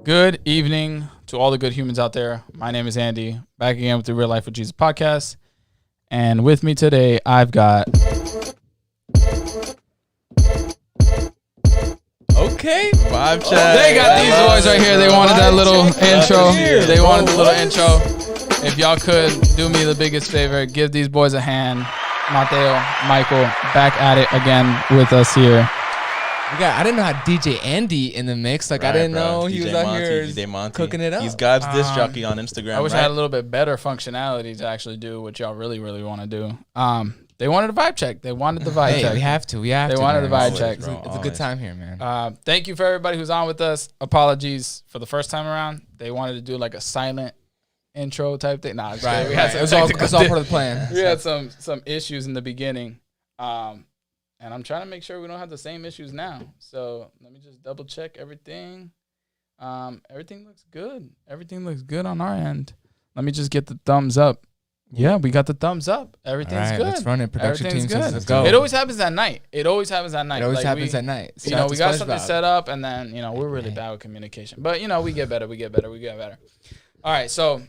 Good evening to all the good humans out there. My name is Andy, back again with the Real Life with Jesus podcast. And with me today, I've got... Okay. Vibe check. They got these boys right here. They wanted that little intro. They wanted the little intro. If y'all could do me the biggest favor, give these boys a hand. Mateo, Michael, back at it again with us here. I didn't know how DJ Andy in the mix. Like, I didn't know he was out here cooking it up. He's God's disc jockey on Instagram. I wish I had a little bit better functionality to actually do what y'all really want to do. They wanted a vibe check. They wanted the vibe check. We have to. They wanted the vibe check. It's a good time here, man. Thank you for everybody who's on with us. Apologies for the first time around. They wanted to do like a silent intro type thing. Nah, right. It was all part of the plan. We had some issues in the beginning. And I'm trying to make sure we don't have the same issues now. So let me just double check everything. Everything looks good. Everything looks good on our end. Let me just get the thumbs up. Yeah, we got the thumbs up. Everything's good. Let's run it. Production team says let's go. It always happens at night. It always happens at night. You know, we got something set up, and then, we're really bad with communication. But, we get better. We get better. All right, so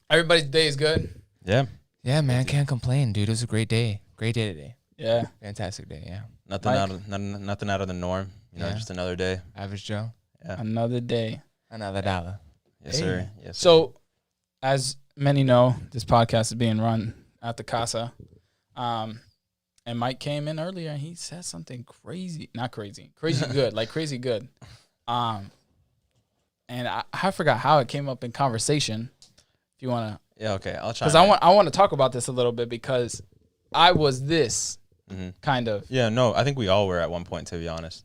everybody's day is good? Yeah. Yeah, man. Can't complain, dude. It was a great day. Great day today. Yeah. Fantastic day, yeah. Nothing out of the norm. Just another day. Average Joe. Yeah. Another day. Another dollar. Yes, sir. So, as many know, this podcast is being run at the Casa. And Mike came in earlier and he said something crazy. Not crazy. Crazy good. Like crazy good. And I forgot how it came up in conversation. If you want to. Yeah, okay. I'll try. Because I want to talk about this a little bit because I was this. Mm-hmm. Kind of. Yeah, no, I think we all were at one point, to be honest.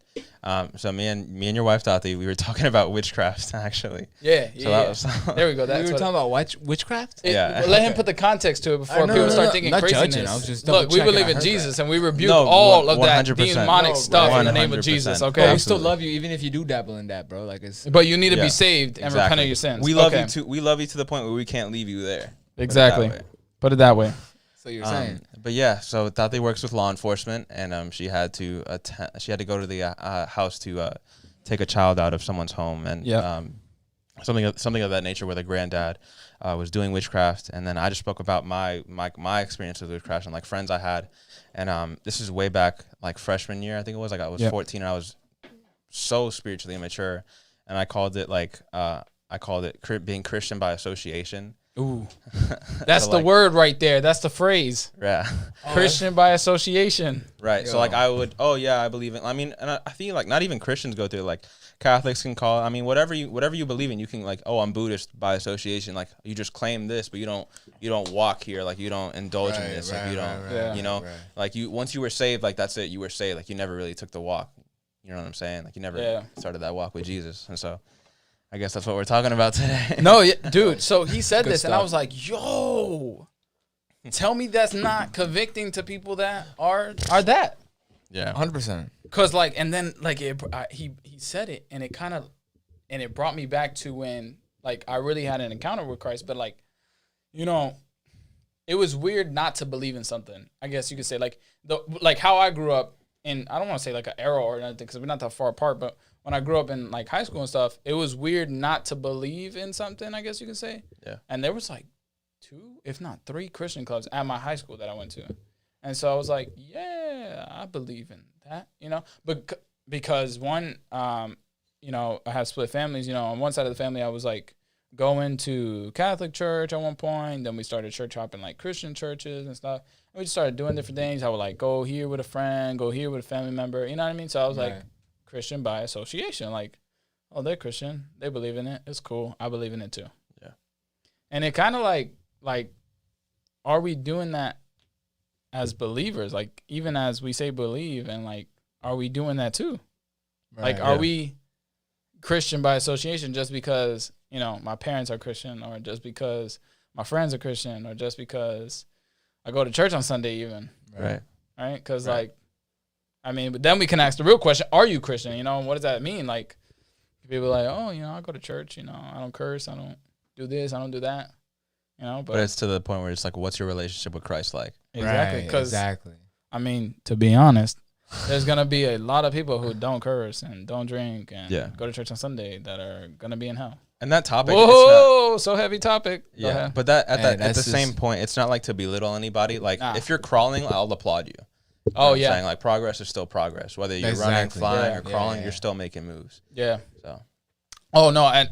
So me and your wife Tati, we were talking about witchcraft actually. Yeah. There we go. We were talking about witchcraft. Let him put the context to it before people start thinking craziness. Judging. I was just look. We believe in Jesus and we rebuke all of that demonic stuff in the name of Jesus. Okay. But we still love you even if you do dabble in that, bro. Like it's. But you need to be saved and repent of your sins. We love you too. We love you to the point where we can't leave you there. Exactly. Put it that way. So you're saying, but yeah, so Tati works with law enforcement, and she had to go to the house to take a child out of someone's home, and something of that nature, where the granddad was doing witchcraft, and then I just spoke about my experience with witchcraft and like friends I had, and this is way back like freshman year, I think it was. Like I was 14 and I was so spiritually immature, and I called it being Christian by association. Ooh, that's the word right there. That's the phrase. Yeah. Christian by association. Right. So like I would, I believe in, and I feel like not even Christians go through it. Like Catholics can call it. Whatever you believe in, you can like, I'm Buddhist by association. Like you just claim this, but you don't walk here. Like you don't indulge in this. Like you don't, like once you were saved, like that's it. You were saved. Like you never really took the walk. You know what I'm saying? Like you never started that walk with Jesus. And so I guess that's what we're talking about today. No, dude. So he said this, and I was like, "Yo, tell me that's not convicting to people that are that." Yeah, 100%. Cause like, and then like he said it, and it brought me back to when like I really had an encounter with Christ, but like, it was weird not to believe in something. I guess you could say like how I grew up in. I don't want to say like an era or anything because we're not that far apart, but. When I grew up in like high school and stuff, it was weird not to believe in something, I guess you could say. Yeah. And there was like 2, if not 3 Christian clubs at my high school that I went to. And so I was like, yeah, I believe in that, But because one, I have split families, on one side of the family, I was like going to Catholic church at one point. Then we started church hopping like Christian churches and stuff. And we just started doing different things. I would like go here with a friend, go here with a family member. You know what I mean? So I was like, Christian by association, like, they're Christian, they believe in it, it's cool, I believe in it too. Yeah. And it kind of like, are we doing that as believers? Like, even as we say believe, and like, are we doing that too? Right. Like, are we Christian by association just because, my parents are Christian, or just because my friends are Christian, or just because I go to church on Sunday even? Right. Right? Because but then we can ask the real question, are you Christian? And what does that mean? Like, people are like, I go to church, I don't curse, I don't do this, I don't do that, But it's to the point where it's like, what's your relationship with Christ like? Exactly. Right, exactly. To be honest, there's gonna be a lot of people who don't curse and don't drink and Yeah. go to church on Sunday that are gonna be in hell. And that topic, Whoa, so heavy topic. Yeah, but that at the same point, it's not like to belittle anybody. Like if you're crawling, I'll applaud you. You know what I'm saying? Like progress is still progress. Whether you're running, flying, or crawling, you're still making moves. Yeah. So. Oh no, and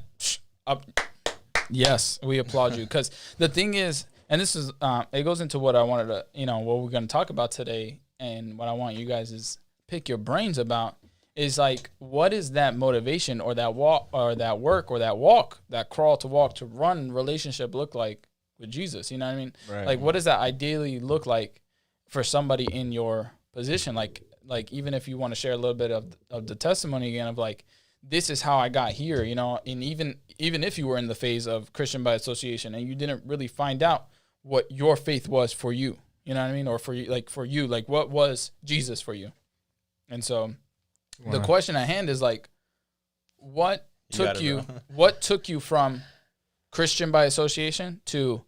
yes, we applaud you because the thing is, and this is it goes into what I wanted to, what we're going to talk about today, and what I want you guys is pick your brains about is like, what is that motivation or that walk or that work or that walk, that crawl to walk to run relationship look like with Jesus? You know what I mean? Right. Like, what does that ideally look like for somebody in your position? Like even if you want to share a little bit of the testimony again of like, this is how I got here, and even if you were in the phase of Christian by association and you didn't really find out what your faith was for you, you know what I mean? Or for you, like what was Jesus for you? And so the question at hand is like, what took you from Christian by association to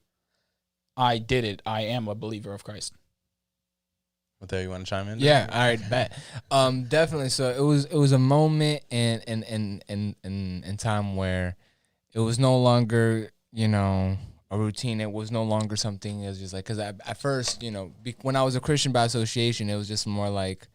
I did it, I am a believer of Christ? Mateo, you want to chime in? Yeah, all right, bet. Definitely. So it was a moment in time where it was no longer, a routine. It was no longer something. It was just like, because at first, when I was a Christian by association, it was just more like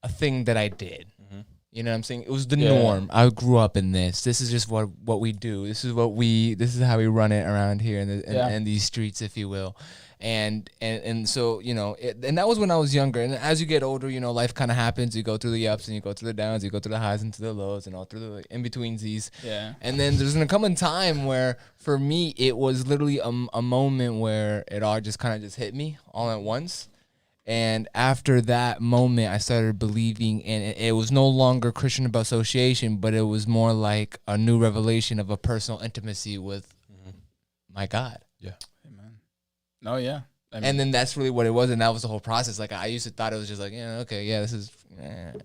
a thing that I did. Mm-hmm. You know what I'm saying? It was the norm. I grew up in this. This is just what we do. This is how we run it around here in these streets, if you will. And so, and that was when I was younger. And as you get older, life kind of happens. You go through the ups and you go through the downs. You go through the highs and to the lows and all through the in-betweens. Yeah. And then there's going to come a time where, for me, it was literally a moment where it all just kind of just hit me all at once. And after that moment, I started believing, and it was no longer Christian by association, but it was more like a new revelation of a personal intimacy with my God. Yeah. Amen. No, yeah. And then that's really what it was, and that was the whole process. Like, I used to thought it was just like, this is,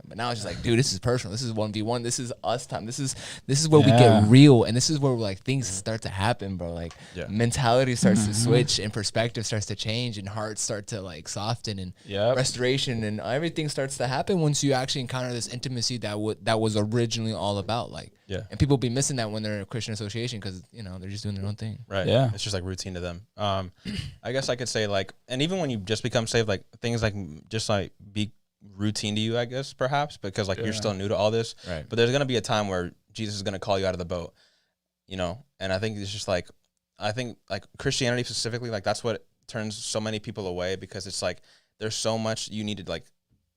but now it's just like, dude, this is personal. This is 1v1. This is us time. This is where we get real, and this is where like things start to happen, bro. Like mentality starts to switch, and perspective starts to change, and hearts start to like soften, and restoration, and everything starts to happen once you actually encounter this intimacy that was originally all about, like. Yeah. And people be missing that when they're in a Christian association because, they're just doing their own thing. Right. Yeah. It's just like routine to them. I guess I could say like, and even when you just become saved, like things like just like be routine to you, I guess, perhaps, because like you're still new to all this. Right. But there's going to be a time where Jesus is going to call you out of the boat, and I think it's just like, I think like Christianity specifically, like that's what turns so many people away because it's like, there's so much you need to like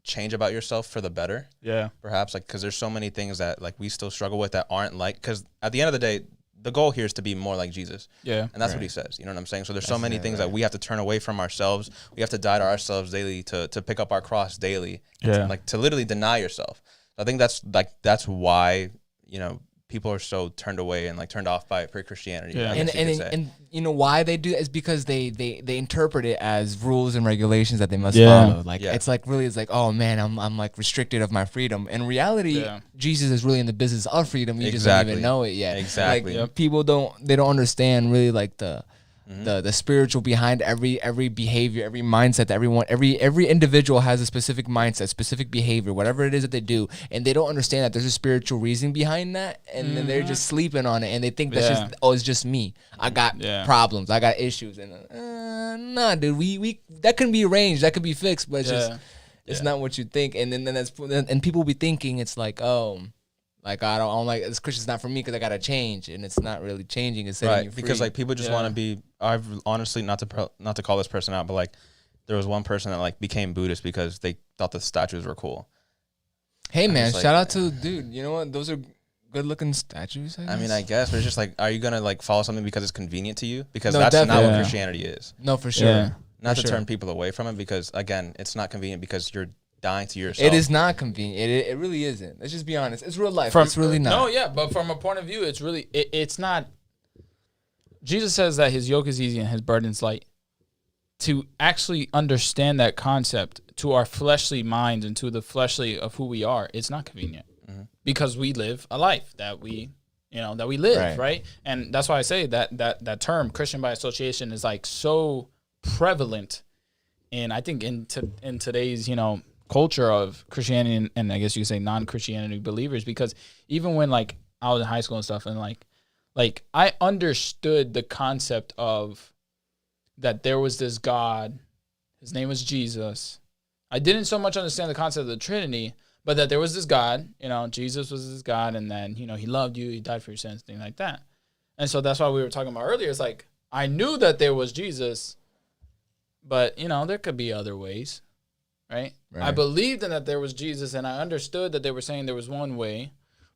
change about yourself for the better. Yeah. Perhaps like, cause there's so many things that like we still struggle with that aren't like, cause at the end of the day, the goal here is to be more like Jesus. Yeah. And that's what he says. You know what I'm saying? So there's so many things that we have to turn away from ourselves. We have to die to ourselves daily to pick up our cross daily. Yeah. To literally deny yourself. I think that's why, people are so turned away and like turned off by Christianity. Yeah. And why they do that is because they interpret it as rules and regulations that they must follow. Like it's like really it's like, oh man, I'm like restricted of my freedom. In reality, Jesus is really in the business of freedom. You just don't even know it yet. Exactly. Like people don't understand really like the spiritual behind every behavior, every mindset that every individual has a specific mindset, specific behavior, whatever it is that they do, and they don't understand that there's a spiritual reason behind that, and then they're just sleeping on it, and they think that's just it's just me. I got problems, I got issues, and nah, dude, we that can be arranged, that can be fixed, but it's just it's not what you think, and then that's and people will be thinking it's like like I don't like this Christian's not for me because I gotta change, and it's not really changing. It's setting you free. Because like people just want to be. I've honestly not to call this person out, but like there was one person that like became Buddhist because they thought the statues were cool. Hey man, shout out to dude. You know what? Those are good looking statues. I mean, I guess, but it's just like, are you gonna like follow something because it's convenient to you? Because that's not what Christianity is. No, for sure. Yeah. Not to turn people away from it, because again, it's not convenient because you're dying to yourself. It is not convenient. It really isn't. Let's just be honest. It's real life. It's really not. No, yeah, but from a point of view, it's really it's not. Jesus says that his yoke is easy and his burden's light. To actually understand that concept to our fleshly minds and to the fleshly of who we are, it's not convenient because we live a life that we live, right? And that's why I say that term Christian by association is like so prevalent. And I think in today's, culture of Christianity and I guess you could say non-Christianity believers, because even when like I was in high school and stuff, and like I understood the concept of that there was this God, his name was Jesus. I didn't so much understand the concept of the Trinity, but that there was this God, Jesus was this God, and then, he loved you, he died for your sins, things like that. And so that's why we were talking about earlier. It's like, I knew that there was Jesus, but, there could be other ways, right? I believed in that there was Jesus, and I understood that they were saying there was one way.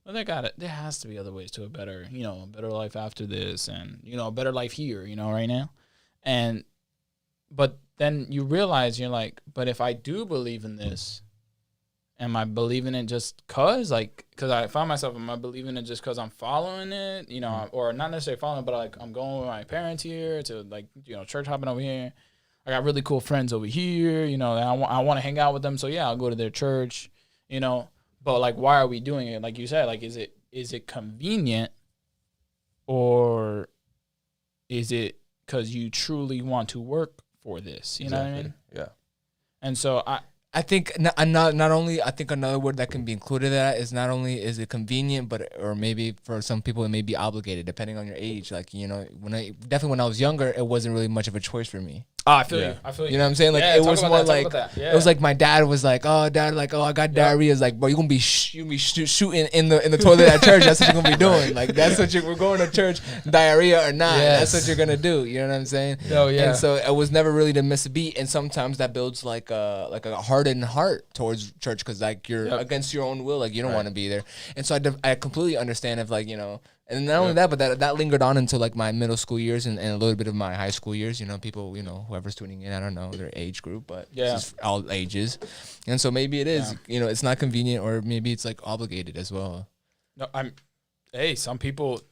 Well, there has to be other ways to a better, a better life after this, and, a better life here, right now. But then you realize, you're like, but if I do believe in this, am I believing it just because I found myself, am I believing it just because I'm following it, or not necessarily following it, but like I'm going with my parents here to like, church hopping over here. I got really cool friends over here, and I want to hang out with them. So yeah, I'll go to their church, but like, why are we doing it? Like you said, like, is it convenient, or is it because you truly want to work for this? You know what I mean? Yeah. And so I think not only, I think another word that can be included in that is not only is it convenient, or maybe for some people it may be obligated, depending on your age. Like, when I was younger, it wasn't really much of a choice for me. I feel you. I feel you. You know what I'm saying? Like, it was more like, it was like my dad was like, oh, dad, like, oh, I got diarrhea. It's like, bro, you're going to be shooting in the toilet at church. That's what you're going to be doing. Like, that's what we're going to church, diarrhea or not. Yes. That's what you're going to do. You know what I'm saying? Oh, yeah. And so it was never really to miss a beat. And sometimes that builds like a hardened heart towards church, because like you're against your own will. Like, you don't want to be there. And so I completely understand if like, and not only that, but that lingered on until like my middle school years and a little bit of my high school years. People, whoever's tuning in, I don't know their age group, but this is all ages. And so maybe it is, it's not convenient, or maybe it's like obligated as well. No, some people,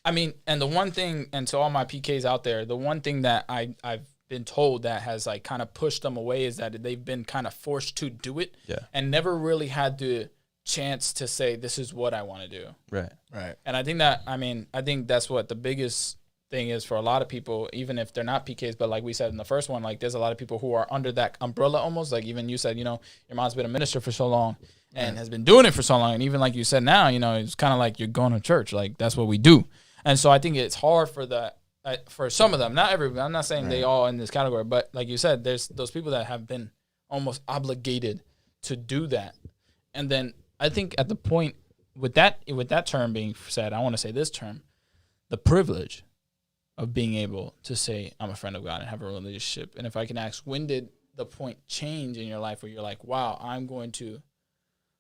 and the one thing, and to all my PKs out there, the one thing that I've been told that has like kind of pushed them away is that they've been kind of forced to do it and never really had the chance to say, this is what I want to do. Right. And I think that's what the biggest thing is for a lot of people, even if they're not PKs, but like we said in the first one, like there's a lot of people who are under that umbrella almost, like even you said, your mom's been a minister for so long and has been doing it for so long. And even like you said now, it's kind of like you're going to church, like that's what we do. And so I think it's hard for for some of them, not everybody. I'm not saying they all in this category, but like you said, there's those people that have been almost obligated to do that. And then I think at the point with that term being said, I want to say this term, the privilege of being able to say, I'm a friend of God and have a relationship. And if I can ask, when did the point change in your life where you're like, wow, I'm going to,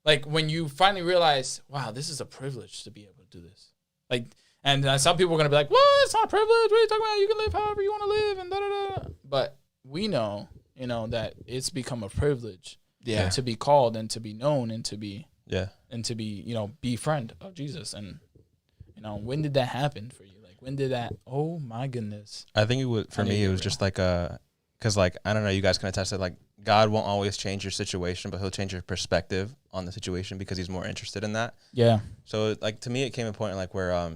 like when you finally realize, wow, this is a privilege to be able to do this. Like, and some people are going to be like, well, it's not a privilege. What are you talking about? You can live however you want to live and da-da-da. But we know, that it's become a privilege to be called and to be known and to be, be friend of Jesus. And, when did that happen for you? Like, when did that, oh my goodness. I think it was, for me, it was just like because like, I don't know, you guys can attest that like God won't always change your situation, but he'll change your perspective on the situation because he's more interested in that. Yeah. So like, to me, it came a point like where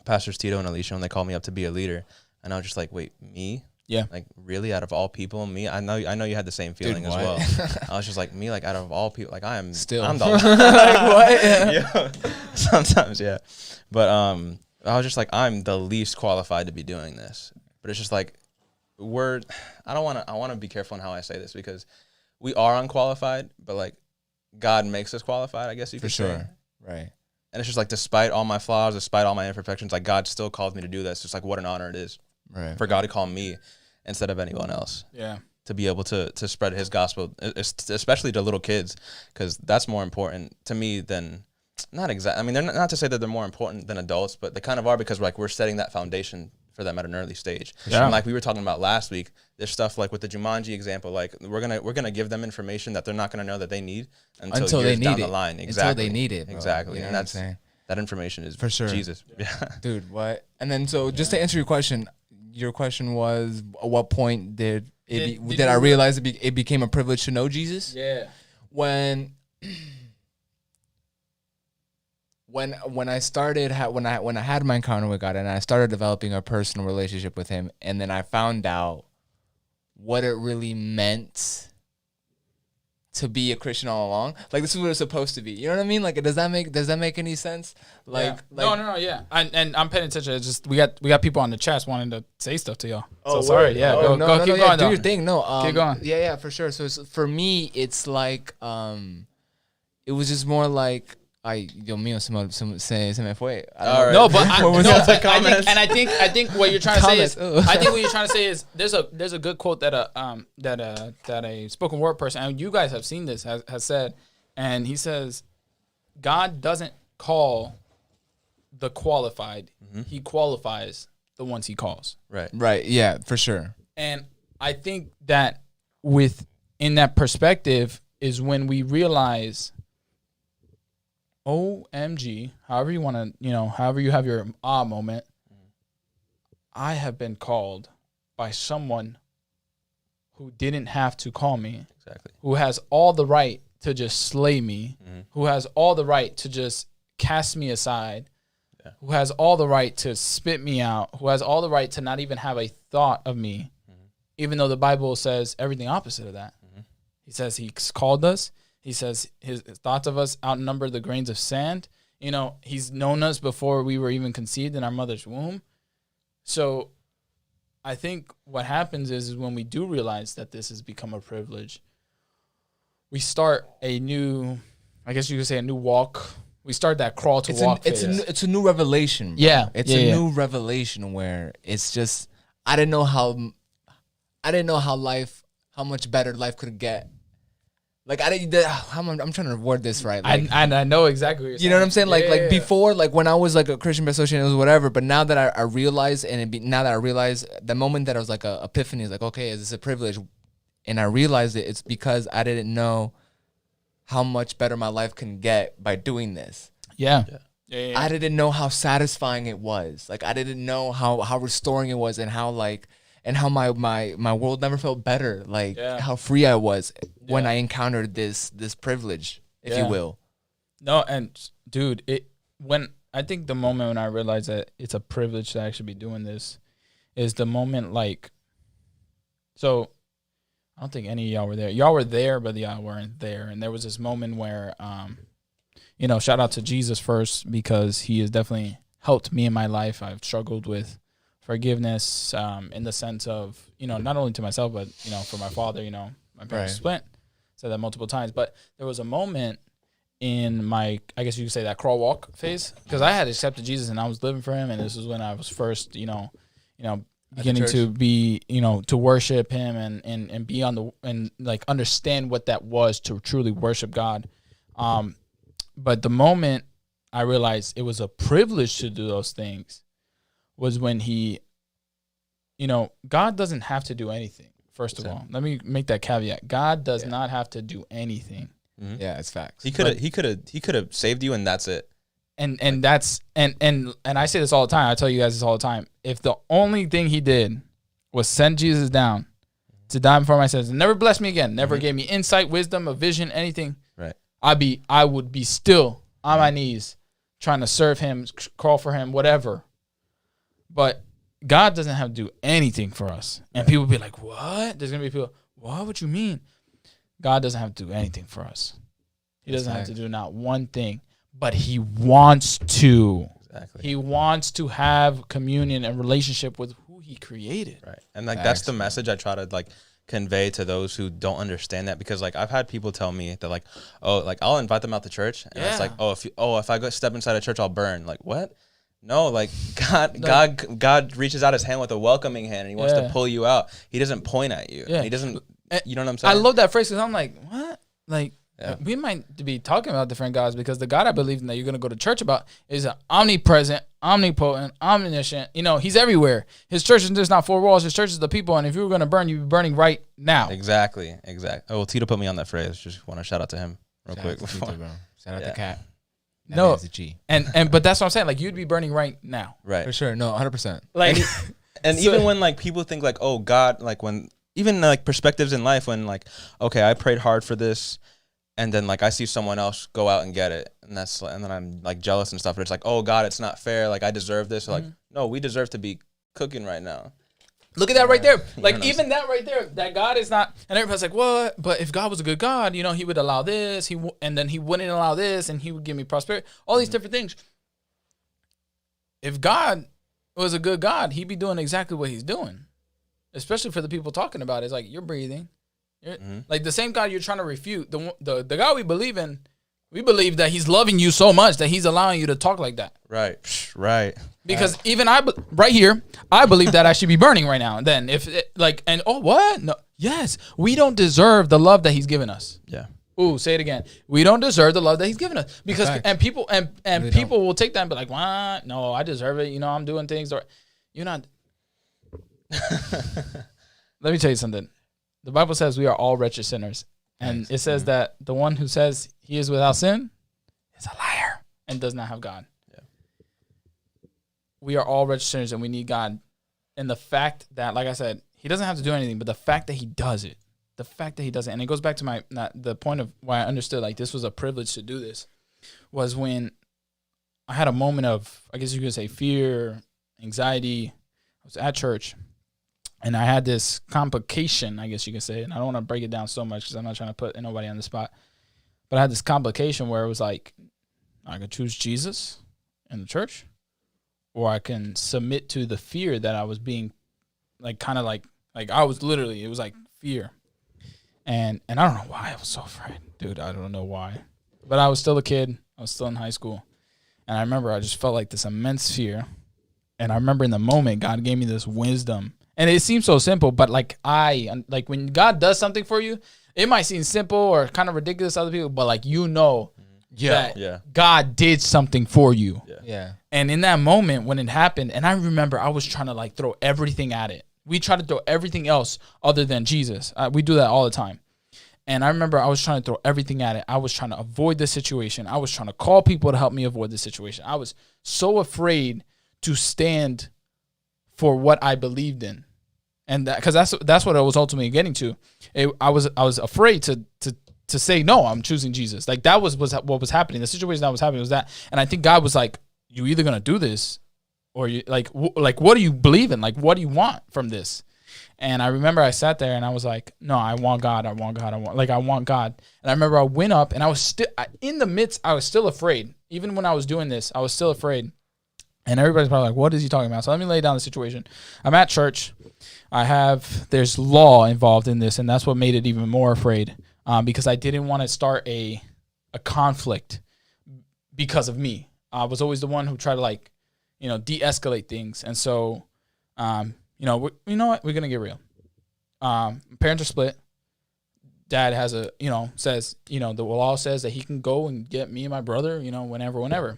Pastors Tito and Alicia, when they called me up to be a leader, and I was just like, wait, me? Yeah. Like, really, out of all people, me? I know you had the same feeling as well. I was just like, me, like, out of all people, like, I'm the like, what? Yeah. Sometimes, yeah. But I was just like, I'm the least qualified to be doing this. But it's just like, I want to be careful in how I say this, because we are unqualified, but like, God makes us qualified, I guess you could say. For sure. Right. And it's just like, despite all my flaws, despite all my imperfections, like God still calls me to do this. Just like, what an honor it is for God to call me instead of anyone else. Yeah. To be able to spread his gospel, especially to little kids, because that's more important to me than, not exactly, I mean, they're not to say that they're more important than adults, but they kind of are, because like we're setting that foundation for them at an early stage. Yeah. And like we were talking about last week, there's stuff like with the Jumanji example, like we're gonna give them information that they're not gonna know that they need until they years need down it. the line. Exactly. Until they need it. Bro. Exactly. You know and that's that information is for sure Jesus. Yeah. Dude, what? And then so just to answer your question was, at what point did I realize it became a privilege to know Jesus? Yeah. When I started when I had my encounter with God and I started developing a personal relationship with him, and then I found out what it really meant to be a Christian all along. Like this is what it's supposed to be. You know what I mean? Like does that make any sense? Like no, yeah. And I'm paying attention. It's just we got people on the chat wanting to say stuff to y'all. Oh, so sorry. Yeah, go keep going. Do your thing. No, keep going. Yeah, for sure. So for me, it's like it was just more like. Ay, Dios mío, se me fue. Right. No, but I think what you're trying to say is there's a good quote that a spoken word person, and you guys have seen this, has said, and he says, God doesn't call the qualified, he qualifies the ones he calls. Right. Yeah, for sure. And I think that in that perspective is when we realize, OMG, however you want to, however you have your moment, I have been called by someone who didn't have to call me, who has all the right to just slay me, who has all the right to just cast me aside, who has all the right to spit me out, who has all the right to not even have a thought of me, even though the Bible says everything opposite of that. He says he's called us. He says his thoughts of us outnumber the grains of sand. He's known us before we were even conceived in our mother's womb. So I think what happens is when we do realize that this has become a privilege, we start a new, I guess you could say a new walk. We start that crawl to walk phase. It's a new revelation. Bro. Yeah. It's a new revelation where it's just, I didn't know how much better life could get. Like I'm trying to word this right. Like, I know exactly what you're saying. You know what I'm saying? Like before, like when I was like a Christian associate, it was whatever. But now that I realize, now that I realize, the moment that I was like a epiphany is like, okay, is this a privilege? And I realized it's because I didn't know how much better my life can get by doing this. Yeah. I didn't know how satisfying it was. Like I didn't know how restoring it was, and how my world never felt better. Like how free I was when I encountered this privilege, if you will. No, and dude, I think the moment when I realized that it's a privilege to actually be doing this is the moment, like, so I don't think any of y'all were there. Y'all were there, but y'all weren't there. And there was this moment where, shout out to Jesus first, because he has definitely helped me in my life. I've struggled with forgiveness in the sense of, not only to myself, but, for my father, my parents split. Said that multiple times. But there was a moment in my, I guess you could say, that crawl walk phase, because I had accepted Jesus and I was living for him. And this was when I was first, beginning to be, to worship him and be and like understand what that was to truly worship God. But the moment I realized it was a privilege to do those things was when God doesn't have to do anything. First of all, let me make that caveat. God does not have to do anything. Mm-hmm. Yeah, it's facts. He could have saved you, and that's it. And that's and I say this all the time. I tell you guys this all the time. If the only thing he did was send Jesus down to die for my sins and never blessed me again, never gave me insight, wisdom, a vision, anything, right? I would be still on my knees trying to serve him, crawl for him, whatever. But God doesn't have to do anything for us. And people be like, what? There's going to be people, what would you mean? God doesn't have to do anything for us. He doesn't have to do not one thing, but he wants to. Exactly. He wants to have communion and relationship with who he created. Right. And that's the message I try to convey to those who don't understand that, because I've had people tell me that I'll invite them out to church and it's like, if I go step inside a church, I'll burn. Like, what? No, God reaches out his hand with a welcoming hand, and he wants to pull you out. He doesn't point at you. He doesn't. You know what I'm saying? I love that phrase, because I'm like, what? We might be talking about different gods, because the God I believe in that you're going to go to church about is omnipresent, omnipotent, omniscient. He's everywhere. His church is just not four walls. His church is the people. And if you were going to burn, you'd be burning right now. Exactly. Oh, well, Tito put me on that phrase. Just want to shout out to him real quick. Shout out to Cat. No, but that's what I'm saying. Like, you'd be burning right now. Right. For sure. No, 100%. Like, and even when people think oh, God, when even perspectives in life, when okay, I prayed hard for this, and then I see someone else go out and get it, and then I'm jealous and stuff. But it's oh, God, it's not fair. I deserve this. No, we deserve to be cooking right now. Look at that right there. Like, even that right there, that God is not, and everybody's like, what? But if God was a good God, you know, he would allow this, and then he wouldn't allow this, and he would give me prosperity. All these different things. If God was a good God, he'd be doing exactly what he's doing. Especially for the people talking about it. It's like, you're breathing. Like, the same God you're trying to refute, the God we believe in, we believe that he's loving you so much that he's allowing you to talk like that. Right. Right. Because even right here, I believe that I should be burning right now. And then what? No. Yes. We don't deserve the love that he's given us. Yeah. Ooh, say it again. We don't deserve the love that he's given us. Because, and people will take that and be like, what? No, I deserve it. You know, I'm doing things. Or you're not. Let me tell you something. The Bible says we are all wretched sinners. And it says that the one who says he is without sin is a liar and does not have God. Yeah. We are all wretched sinners and we need God. And the fact that, like I said, he doesn't have to do anything, but the fact that he does it, and it goes back to the point of why I understood like this was a privilege to do this, was when I had a moment of, I guess you could say, fear, anxiety. I was at church. And I had this complication, I guess you could say, and I don't want to break it down so much because I'm not trying to put nobody on the spot. But I had this complication where it was like, I could choose Jesus in the church, or I can submit to the fear that I was being, like, kind of like I was literally, it was like fear. And I don't know why I was so afraid, dude. I don't know why. But I was still a kid. I was still in high school. And I remember I just felt like this immense fear. And I remember in the moment, God gave me this wisdom. And it seems so simple, but like when God does something for you, it might seem simple or kind of ridiculous to other people, but like, you know, God did something for you. Yeah. And in that moment when it happened, and I remember I was trying to like throw everything at it. We try to throw everything else other than Jesus. We do that all the time. And I remember I was trying to throw everything at it. I was trying to avoid the situation. I was trying to call people to help me avoid the situation. I was so afraid to stand for what I believed in, and because that's what I was ultimately getting to. I was afraid to say no. I'm choosing Jesus. Like that was what was happening. The situation that was happening was that, and I think God was like, "You either gonna do this, or you like what do you believe in? Like what do you want from this?" And I remember I sat there and I was like, "No, I want God. I want God. I want God." And I remember I went up and I was still in the midst. I was still afraid, even when I was doing this. I was still afraid. And everybody's probably like, what is he talking about? So let me lay down the situation. I'm at church. There's law involved in this, and that's what made it even more afraid, because I didn't want to start a conflict because of me. I was always the one who tried to de-escalate things. And so, you know what? We're going to get real. Parents are split. Dad has says, the law says that he can go and get me and my brother, whenever.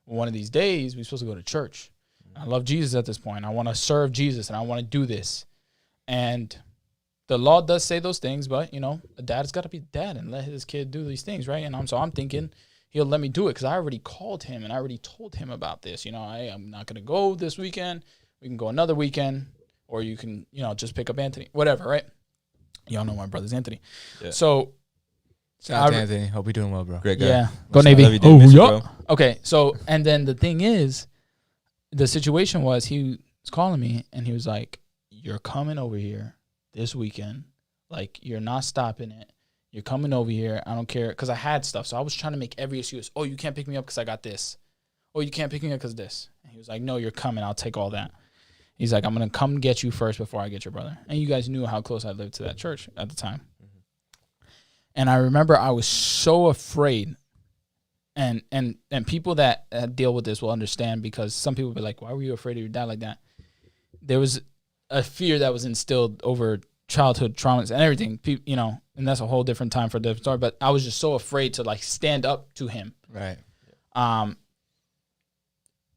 One of these days, we're supposed to go to church. I love Jesus at this point. I want to serve Jesus, and I want to do this. And the law does say those things, but, a dad has got to be a dad and let his kid do these things, right? And I'm thinking he'll let me do it because I already called him, and I already told him about this. I'm not going to go this weekend. We can go another weekend, or you can, just pick up Anthony, whatever, right? Y'all know my brother's Anthony. Yeah. So... Shout out to Anthony. Hope you're doing well, bro. Great guy. Yeah. Go Navy. Oh, yeah. Okay. So, and then the thing is, the situation was he was calling me and he was like, "You're coming over here this weekend. Like, you're not stopping it. You're coming over here. I don't care." Because I had stuff. So I was trying to make every excuse. "Oh, you can't pick me up because I got this. Oh, you can't pick me up because this." And he was like, "No, you're coming. I'll take all that." He's like, "I'm going to come get you first before I get your brother." And you guys knew how close I lived to that church at the time. And I remember I was so afraid, and people that deal with this will understand, because some people be like, "Why were you afraid of your dad like that?" There was a fear that was instilled over childhood traumas and everything, and that's a whole different time for a different story. But I was just so afraid to stand up to him. Right.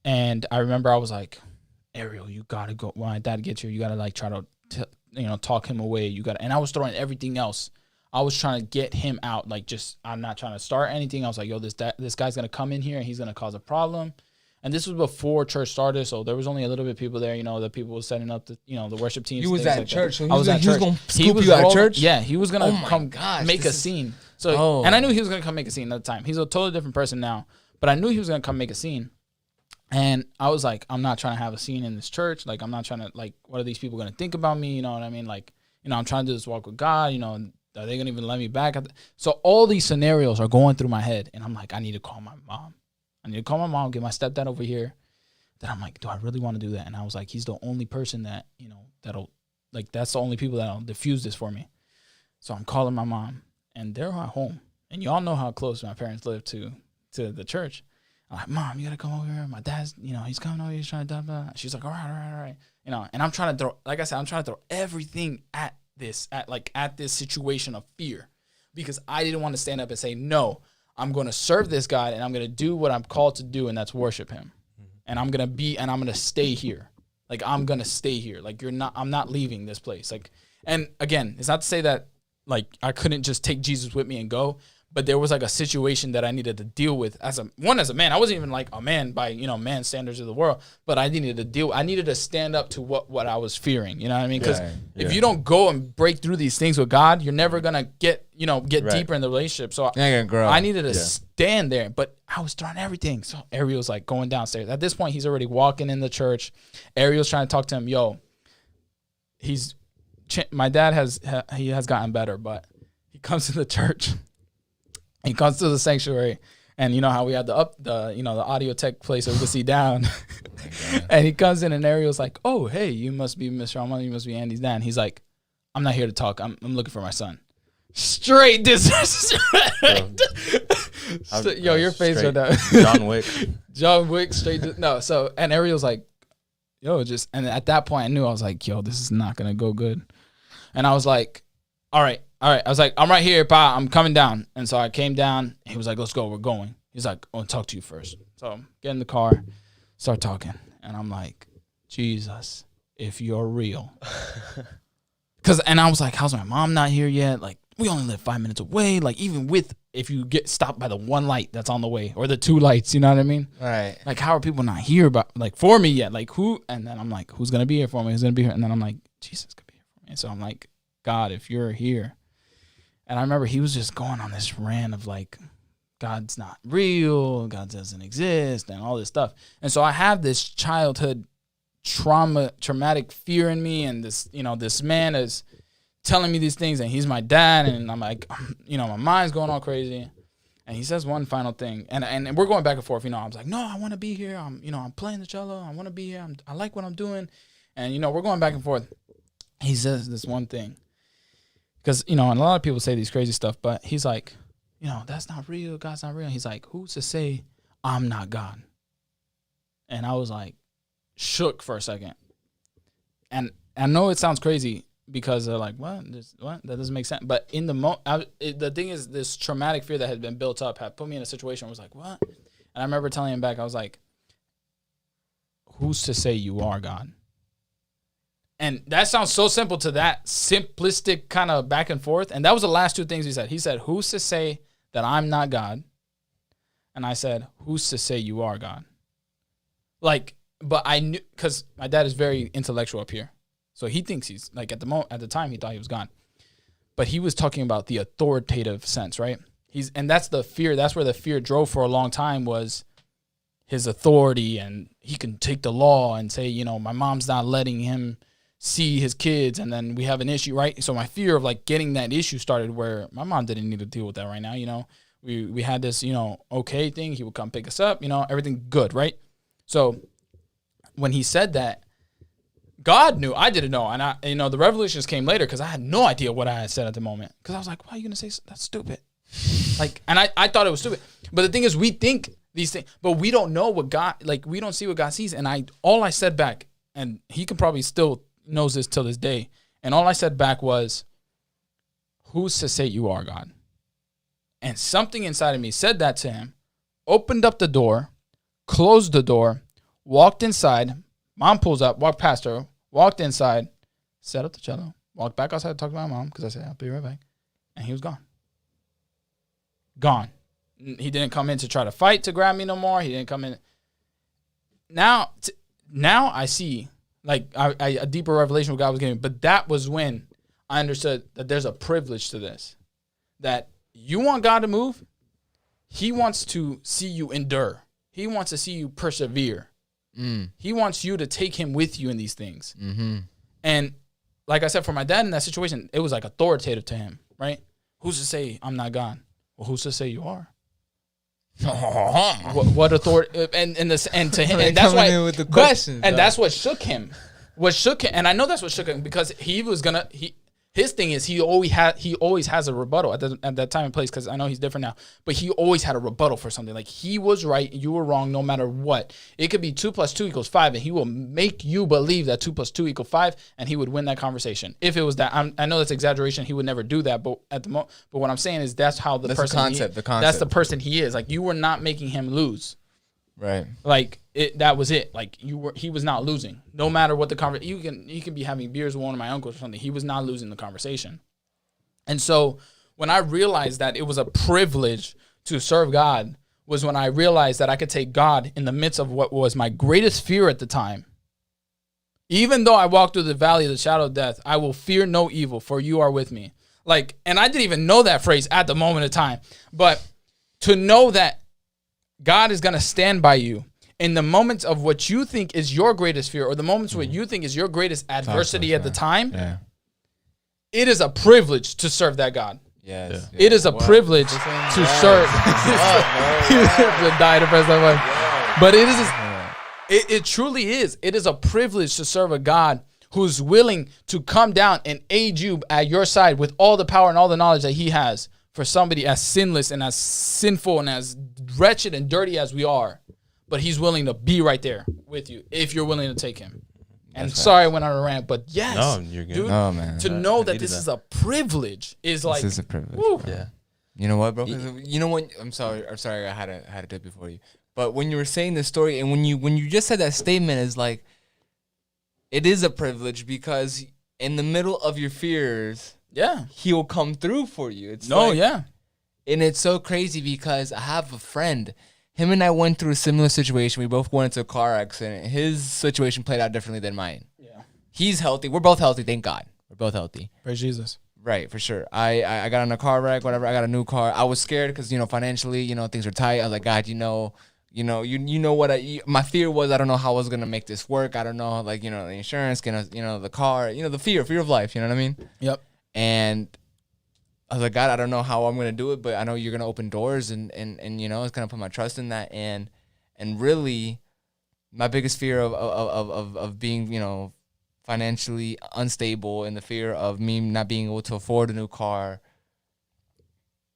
And I remember I was like, "Ariel, you gotta go. When my dad gets here, you gotta try to talk him away. You gotta." And I was throwing everything else. I was trying to get him out. I'm not trying to start anything. I was like, "Yo, this guy's going to come in here and he's going to cause a problem." And this was before church started, so there was only a little bit of people there, the people were setting up the worship teams. You was at church. So I was at church. He was going to scoop you at church? Yeah, he was going to make a scene. So, and I knew he was going to come make a scene at the time. He's a totally different person now, but I knew he was going to come make a scene. And I was like, I'm not trying to have a scene in this church. Like, I'm not trying to, like, what are these people going to think about me? You know what I mean? Like, you know, I'm trying to do this walk with God. You know, are they going to even let me back? So all these scenarios are going through my head. And I'm like, I need to call my mom. I need to call my mom, get my stepdad over here. Then I'm like, do I really want to do that? And I was like, he's the only person that, you know, that'll, like, that's the only people that'll diffuse this for me. So I'm calling my mom, and they're at home. And y'all know how close my parents live to the church. I'm like, Mom, you got to come over here. My dad's, you know, he's coming over here. He's trying to blah, blah. She's like, all right. You know, and I'm trying to throw, like I said, I'm trying to throw everything at this situation of fear, because I didn't want to stand up and say, no, I'm going to serve this God, and I'm going to do what I'm called to do, and that's worship him. And I'm going to stay here. Like, I'm going to stay here. Like, I'm not leaving this place. Like, and again, it's not to say that, like, I couldn't just take Jesus with me and go, but there was like a situation that I needed to deal with as a man. I wasn't even like a man by, you know, man standards of the world, but I needed to stand up to what I was fearing. You know what I mean? Because if you don't go and break through these things with God, you're never going to get deeper in the relationship. So I needed to stand there, but I was throwing everything. So Ariel's like going downstairs. At this point, he's already walking in the church. Ariel's trying to talk to him. My dad has gotten better, but he comes to the church. He comes to the sanctuary, and you know how we had the audio tech place so we could see down. And he comes in, and Ariel's like, "Oh, hey, you must be Mr. Armando. You must be Andy's dad." And he's like, "I'm not here to talk. I'm looking for my son." Straight disrespect. Your face right now. John Wick. No. So, and Ariel's like, and at that point I knew, I was like, this is not gonna go good. And I was like, all right. I was like, I'm right here, Pa. I'm coming down. And so I came down. He was like, let's go. We're going. He's like, I want to talk to you first. So get in the car, start talking. And I'm like, Jesus, if you're real. And I was like, how's my mom not here yet? Like, we only live 5 minutes away. Like, even if you get stopped by the one light that's on the way, or the two lights, you know what I mean? Right. Like, how are people not here for me yet? Like, who? And then I'm like, who's going to be here for me? Who's going to be here? And then I'm like, Jesus could be here for me. And so I'm like, God, if you're here. And I remember he was just going on this rant of like, God's not real, God doesn't exist, and all this stuff. And so I have this childhood traumatic fear in me, and this man is telling me these things, and he's my dad, and I'm like, my mind's going all crazy. And he says one final thing, and we're going back and forth. I was like, no, I want to be here. I'm playing the cello. I want to be here. I like what I'm doing, and we're going back and forth. He says this one thing. Because, and a lot of people say these crazy stuff, but he's like, that's not real. God's not real. He's like, who's to say I'm not God? And I was like, shook for a second. And I know it sounds crazy because they're like, what? That doesn't make sense. But in the thing is, this traumatic fear that had been built up had put me in a situation where I was like, what? And I remember telling him back, I was like, who's to say you are God? And that sounds so simple to that simplistic kind of back and forth. And that was the last two things he said. He said, who's to say that I'm not God? And I said, who's to say you are God? Like, but I knew, because my dad is very intellectual up here. So he thinks he's, like, at the time he thought he was God. But he was talking about the authoritative sense, right? And that's the fear. That's where the fear drove for a long time, was his authority. And he can take the law and say, my mom's not letting him see his kids, and then we have an issue, right? So my fear of like getting that issue started, where my mom didn't need to deal with that right now. We had this, okay thing. He would come pick us up, everything good, right? So when he said that, God knew, I didn't know. And the revelations came later, because I had no idea what I had said at the moment. Because I was like, why are you going to say that's stupid? Like, and I thought it was stupid. But the thing is, we think these things, but we don't know what God, like, we don't see what God sees. And all I said back, and he can probably still knows this till this day, and all I said back was, who's to say you are God? And something inside of me said that to him, opened up the door, closed the door, walked inside. Mom pulls up, walked past her, walked inside, set up the cello, walked back outside to talk to my mom, because I said, I'll be right back. And he was gone. Gone. He didn't come in to try to fight to grab me no more. He didn't come in. Now I see, like, a deeper revelation what God was giving. But that was when I understood that there's a privilege to this. That you want God to move, he wants to see you endure. He wants to see you persevere. He wants you to take him with you in these things. Mm-hmm. And like I said, for my dad in that situation, it was like authoritative to him, right? Who's to say I'm not God? Well, who's to say you are? what authority? And to him, and that's why with the questions, and that's what shook him. And I know that's what shook him because he was gonna. His thing is he always has a rebuttal at that time and place, because I know he's different now, but he always had a rebuttal for something. Like, he was right, you were wrong, no matter what. It could be 2 + 2 = 5, and he will make you believe that 2 + 2 = 5, and he would win that conversation. If it was that, I know that's exaggeration. He would never do that, but but what I'm saying is that's how the concept. That's the person he is. Like, you were not making him lose. Right. Like, that was it. Like, he was not losing. No matter what the conversation, you can be having beers with one of my uncles or something. He was not losing the conversation. And so when I realized that it was a privilege to serve God, was when I realized that I could take God in the midst of what was my greatest fear at the time. Even though I walk through the valley of the shadow of death, I will fear no evil, for you are with me. Like, and I didn't even know that phrase at the moment of time, but to know that God is going to stand by you in the moments of what you think is your greatest fear, or the moments what you think is your greatest adversity at the time, it is a privilege to serve that God. Yes. It is a privilege to serve. But it truly is. It is a privilege to serve a God who's willing to come down and aid you at your side with all the power and all the knowledge that he has for somebody as sinless and as sinful and as wretched and dirty as we are. But he's willing to be right there with you if you're willing to take him. And sorry I went on a rant, but yes, no, you're good. Dude, no, man. To know that this is a privilege is like, this is a privilege. Woo. Yeah. You know what, bro? You know what? I'm sorry. I had to do it before you. But when you were saying this story, and when you just said that statement, is like, it is a privilege, because in the middle of your fears, he will come through for you. And it's so crazy, because I have a friend. Him and I went through a similar situation. We both went into a car accident. His situation played out differently than mine. Yeah. He's healthy. We're both healthy, thank God. We're both healthy. Praise Jesus. Right, for sure. I got in a car wreck, whatever. I got a new car. I was scared because, financially, things are tight. I was like, God, you know what my fear was. I don't know how I was going to make this work. I don't know, the insurance, the car, the fear of life. You know what I mean? Yep. And I was like, God, I don't know how I'm going to do it, but I know you're going to open doors, and it's going to put my trust in that. And really, my biggest fear of being, financially unstable, and the fear of me not being able to afford a new car,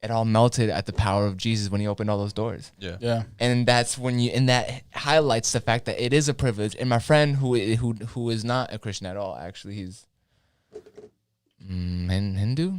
it all melted at the power of Jesus when he opened all those doors. Yeah. Yeah. And that's when that highlights the fact that it is a privilege. And my friend who is not a Christian at all, actually, he's Hindu.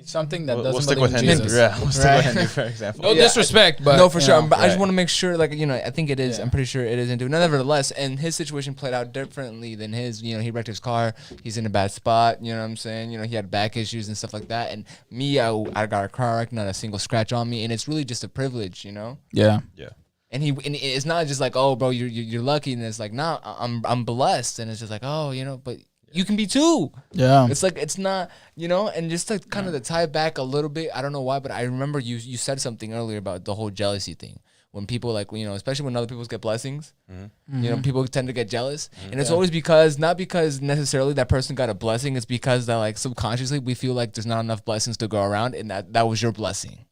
Something that we'll doesn't stick with believe in Hindu. Jesus. Yeah, we'll stick with Hindu, for example. No disrespect, but no, for sure. But I just want to make sure, I think it is. Yeah. I'm pretty sure it is Hindu. Nevertheless, and his situation played out differently than his. He wrecked his car. He's in a bad spot. You know what I'm saying? He had back issues and stuff like that. And me, I got a car wreck, not a single scratch on me, and it's really just a privilege, Yeah. Yeah. And it's not just like, oh, bro, you're lucky, and it's like, nah, I'm blessed, and it's just like, oh, but you can be too. Yeah. It's like, it's not, and just to kind of to tie it back a little bit, I don't know why, but I remember you said something earlier about the whole jealousy thing. When people especially when other people get blessings, people tend to get jealous. And it's always not because necessarily that person got a blessing. It's because that subconsciously we feel like there's not enough blessings to go around, and that was your blessing.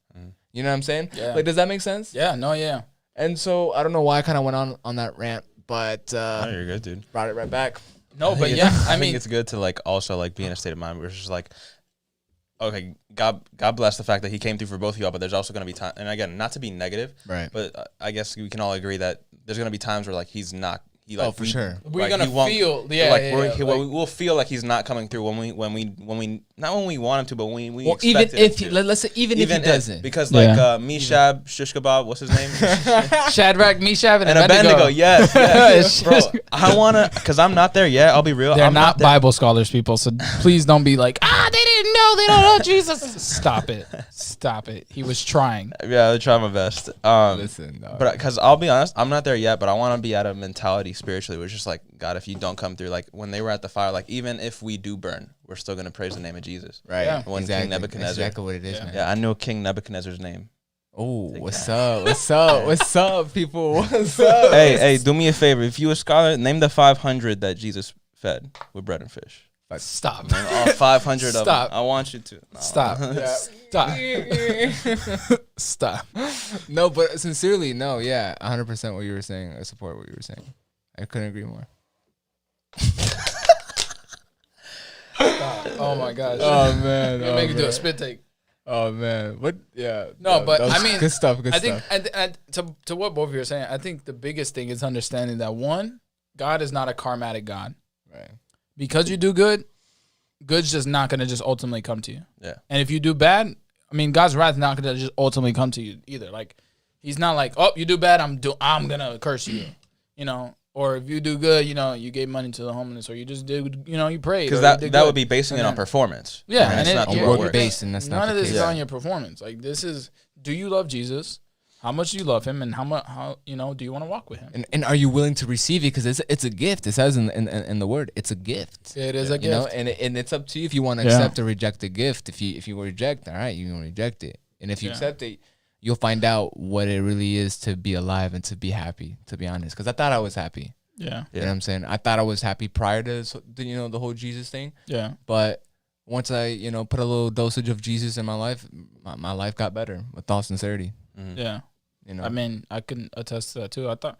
You know what I'm saying? Yeah. Does that make sense? Yeah. No, yeah. And so I don't know why I kind of went on that rant, but no, you're good, dude. Brought it right back. No, but yeah, I think it's good to also be in a state of mind where it's just okay, God bless the fact that he came through for both of y'all, but there's also going to be time, and again, not to be negative, right? But I guess we can all agree that there's going to be times where he's not. For sure. We're gonna feel, we'll feel like he's not coming through when we not when we want him to, but when we expect let's say even if he doesn't, because Meshab shish kebab, what's his name? Shadrach, Meshach, and Abednego. Yes, bro. I wanna, because I'm not there yet. I'll be real. They're not Bible scholars, people. So please don't be like, they didn't know. They don't know Jesus. Stop it. He was trying. Yeah, I try my best. Listen, no. But because I'll be honest, I'm not there yet, but I want to be at a mentality spiritually, which is just God, if you don't come through, when they were at the fire, even if we do burn, we're still gonna praise the name of Jesus, right? Yeah. When King Nebuchadnezzar, exactly what it is, man. Yeah, I know King Nebuchadnezzar's name. Oh, what's up? What's up? What's up, people? What's up? Hey, do me a favor. If you a scholar, name the 500 that Jesus fed with bread and fish. Stop. Name all 500 of them. Stop. I want you to. No. Stop. Stop. Stop. No, but sincerely, no. Yeah, 100% what you were saying. I support what you were saying. I couldn't agree more. Oh my gosh. Oh man. You make me do a spit take. Oh man. What? Yeah. No, but that was I mean, good stuff. Good I think stuff. to what both of you are saying, I think the biggest thing is understanding that one, God is not a karmatic God. Right. Because you do good, good's just not gonna just ultimately come to you. Yeah. And if you do bad, I mean, God's wrath is not gonna just ultimately come to you either. Like, He's not like, oh, you do bad, I'm gonna curse you, you know. Or if you do good, you know, you gave money to the homeless, or you just did, you know, you prayed. Because that would be basing it on performance. Yeah, and and it's not it, work based, and that's none not of the this case. is on your performance. Like, this is, do you love Jesus? How much do you love Him, and how you know, do you want to walk with Him? And are you willing to receive it? Because it's a gift. It says in the word, it's a gift. It is a You gift. know, and it's up to you if you want to accept or reject the gift. If you reject, all right, you're gonna reject it. And if you accept it, you'll find out what it really is to be alive and to be happy. To be honest, because I thought I was happy. Yeah. You know what I'm saying? I thought I was happy prior to this, the whole Jesus thing. Yeah. But once I put a little dosage of Jesus in my life, my life got better with all sincerity. Mm-hmm. Yeah. You know, I mean, I can attest to that too. I thought,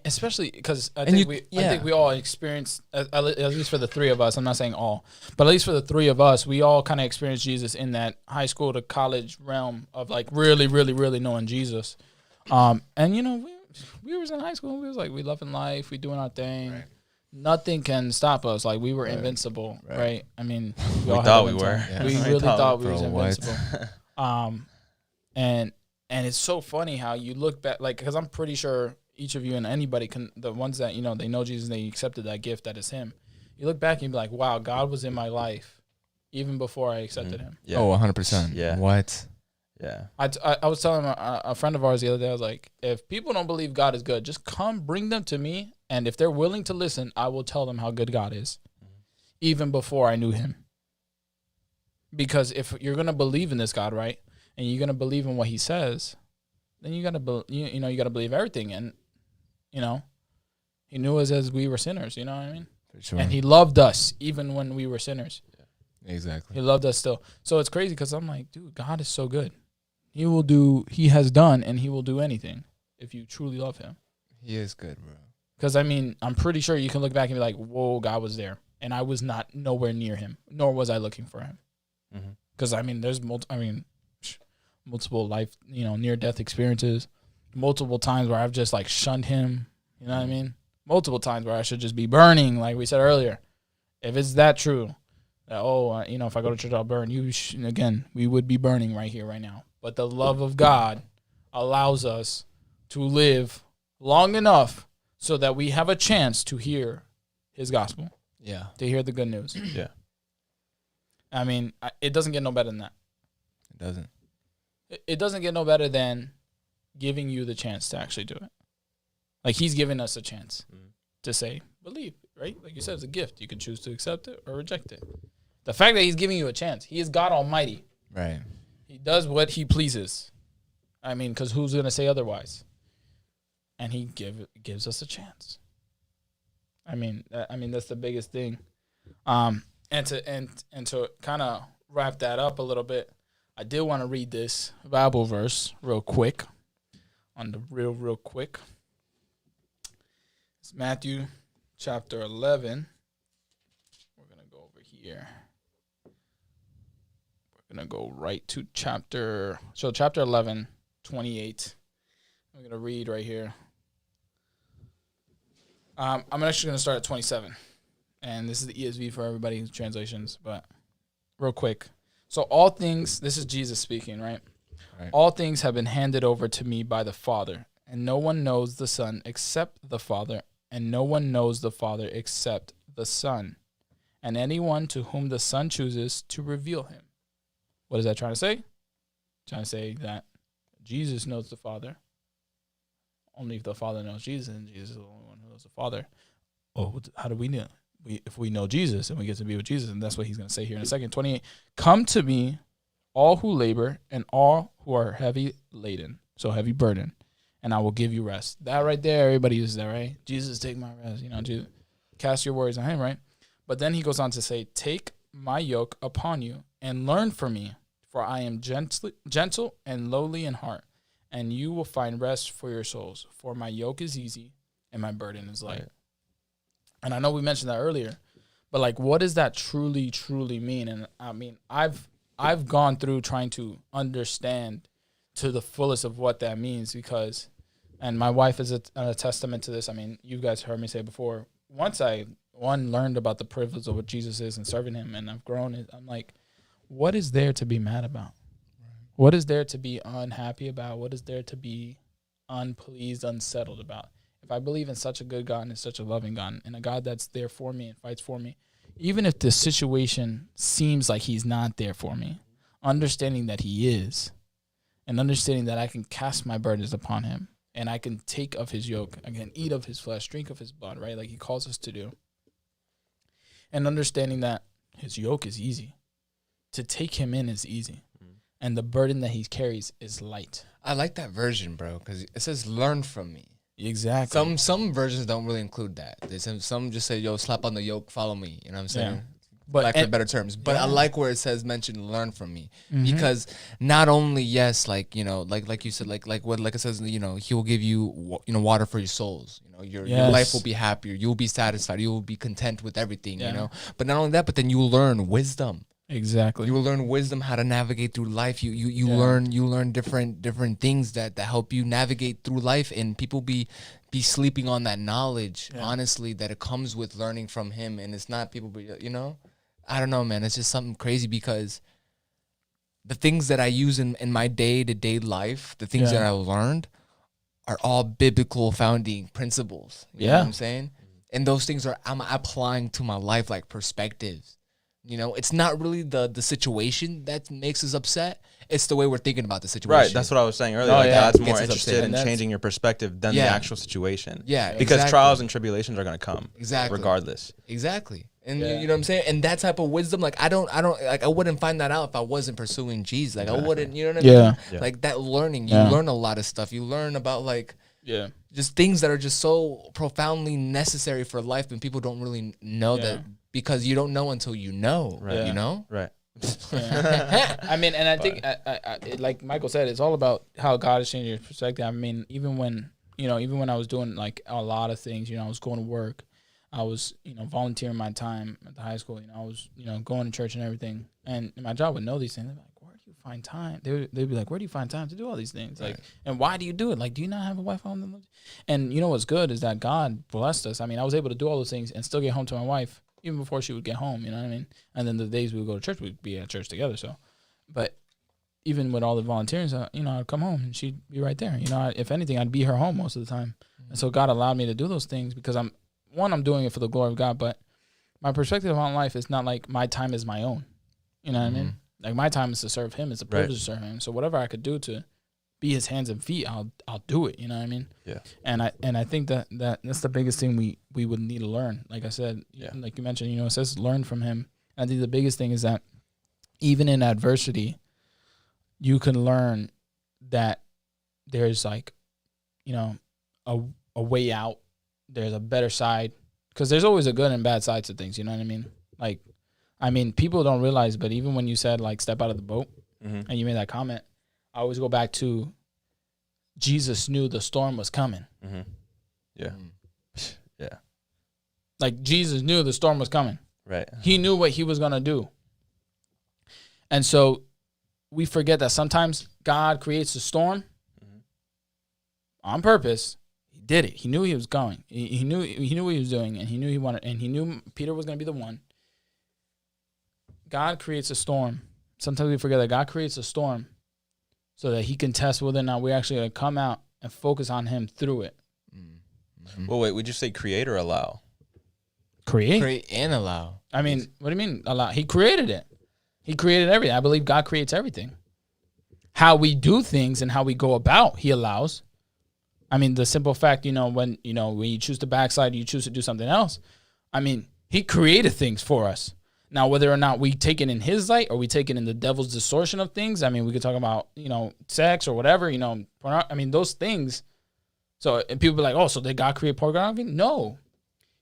especially because I And think we all experienced, at least for the three of us. I'm not saying all, but at least for the three of us, we all kind of experienced Jesus in that high school to college realm of like really, really, really knowing Jesus. And we was in high school. We was like, we loving life, we doing our thing. Right. Nothing can stop us. Like, we were invincible, right? I mean, we thought we were. Yeah. We really thought we was what? invincible. And it's so funny how you look back, like, because I'm pretty sure each of you and anybody the ones that, they know Jesus and they accepted that gift that is Him. You look back and you be like, wow, God was in my life even before I accepted Him. Yeah. Oh, 100%. Yeah. What? Yeah. I was telling a friend of ours the other day, I was like, if people don't believe God is good, just bring them to me. And if they're willing to listen, I will tell them how good God is, even before I knew Him. Because if you're going to believe in this God, right, and you're going to believe in what He says, then you got to you got to believe everything. And, He knew us as we were sinners, you know what I mean? For sure. And He loved us even when we were sinners. Yeah. Exactly. He loved us still. So it's crazy because I'm like, dude, God is so good. He has done, and He will do anything if you truly love Him. He is good, bro. Because, I mean, I'm pretty sure you can look back and be like, whoa, God was there. And I was not nowhere near Him, nor was I looking for Him. Because, I mean, there's multiple life, near-death experiences, multiple times where I've just, like, shunned Him. You know what I mean? Multiple times where I should just be burning, like we said earlier. If it's that true, that, if I go to church, I'll burn. Again, we would be burning right here, right now. But the love of God allows us to live long enough so that we have a chance to hear His gospel. Yeah. To hear the good news. Yeah. I mean, it doesn't get no better than that. It doesn't. It doesn't get no better than giving you the chance to actually do it. Like, He's giving us a chance to say, believe, right? Like you said, it's a gift. You can choose to accept it or reject it. The fact that He's giving you a chance, He is God Almighty. Right. He does what He pleases. I mean, because who's going to say otherwise? And He gives us a chance. I mean, that's the biggest thing. And to kind of wrap that up a little bit, I did want to read this Bible verse real quick. Real quick. It's Matthew chapter 11. We're going to go over here. We're going to go right to chapter 11, 28. I'm going to read right here. I'm actually going to start at 27. And this is the ESV for everybody's translations, but real quick. So all things, this is Jesus speaking, right? All things have been handed over to me by the Father, and no one knows the Son except the Father, and no one knows the Father except the Son, and anyone to whom the Son chooses to reveal Him. What is that trying to say? Trying to say that Jesus knows the Father. Only if the Father knows Jesus, and Jesus is the only one who knows the Father. Oh, how do we know? If we know Jesus and we get to be with Jesus, and that's what He's going to say here in a second. 28, come to me, all who labor and all who are heavy laden, so heavy burden, and I will give you rest. That right there, everybody uses that, right? Jesus, take my rest. Jesus, cast your worries on him, right? But then he goes on to say, take my yoke upon you and learn from me, for I am gentle and lowly in heart, and you will find rest for your souls. For my yoke is easy and my burden is light. Right. And I know we mentioned that earlier, but like, what does that truly, truly mean? And I mean, I've gone through trying to understand to the fullest of what that means, because, and my wife is a testament to this. I mean, you guys heard me say before, once I learned about the privilege of what Jesus is and serving him, and I've grown, I'm like, what is there to be mad about? What is there to be unhappy about? What is there to be unpleased, unsettled about? If I believe in such a good God and such a loving God, and a God that's there for me and fights for me, even if the situation seems like he's not there for me, understanding that he is, and understanding that I can cast my burdens upon him, and I can take of his yoke, I can eat of his flesh, drink of his blood, right? Like he calls us to do. And understanding that his yoke is easy. To take him in is easy. And the burden that he carries is light. I like that version, bro, because it says learn from me. Exactly. Some versions don't really include that. Some just say, yo, slap on the yoke, follow me. You know what I'm saying? Yeah. But like for better terms. But I like where it says mention learn from me. Because not only, yes, like, like you said, like it says, he will give you, water for your souls. Your life will be happier. You'll be satisfied. You will be content with everything, But not only that, but then you will learn wisdom. Exactly. You will learn wisdom, how to navigate through life. You learn different things that help you navigate through life, and people be sleeping on that knowledge, honestly, that it comes with learning from him. And it's not people, I don't know, man. It's just something crazy, because the things that I use in my day-to-day life, the things that I learned are all biblical founding principles. You know what I'm saying? And those things I'm applying to my life like perspectives. It's not really the situation that makes us upset. It's the way we're thinking about the situation. Right. That's what I was saying earlier. God's more interested in changing your perspective than the actual situation. Yeah. Because trials and tribulations are going to come. Exactly. Regardless. Exactly. And you know what I'm saying? And that type of wisdom, like I wouldn't find that out if I wasn't pursuing Jesus. Like I wouldn't, you know what I mean? Yeah. Like that learning, you learn a lot of stuff. You learn about just things that are just so profoundly necessary for life, and people don't really know that. Because you don't know until you know, right. Right. I mean, and I think, I, like Michael said, it's all about how God is changing your perspective. I mean, even when I was doing like a lot of things, I was going to work, I was, volunteering my time at the high school, I was, going to church and everything. And my job would know these things. They'd be like, where do you find time? They'd be like, where do you find time to do all these things? Like, and why do you do it? Like, do you not have a wife home? And what's good is that God blessed us. I mean, I was able to do all those things and still get home to my wife even before she would get home, you know what I mean? And then the days we would go to church, we'd be at church together. So, but even with all the volunteers, I'd come home and she'd be right there. If anything, I'd be her home most of the time. And so God allowed me to do those things because I'm doing it for the glory of God, but my perspective on life is not like my time is my own. You know what I mean? Like my time is to serve him. It's a privilege to serve him. So whatever I could do to be his hands and feet, I'll do it. You know what I mean? Yeah. And I think that's the biggest thing we would need to learn. Like I said, like you mentioned, it says learn from him. I think the biggest thing is that even in adversity, you can learn that there's like, a way out. There's a better side, because there's always a good and bad side to things. You know what I mean? Like, people don't realize, but even when you said like step out of the boat and you made that comment, I always go back to Jesus knew the storm was coming. Yeah. Yeah. Like Jesus knew the storm was coming. Right. He knew what he was going to do. And so we forget that sometimes God creates a storm on purpose. He did it. He knew he was going. He knew what he was doing, and he knew he wanted, and he knew Peter was going to be the one. God creates a storm. Sometimes we forget that God creates a storm so that he can test whether or not we actually come out and focus on him through it. Well, wait, would you say create or allow? Create and allow. I mean, what do you mean allow? He created it. He created everything. I believe God creates everything. How we do things and how we go about, he allows. I mean, the simple fact, when you choose to backslide, you choose to do something else. I mean, he created things for us. Now, whether or not we take it in his light or we take it in the devil's distortion of things, I mean, we could talk about, sex or whatever, I mean, those things. So, and people be like, oh, so did God create pornography? No.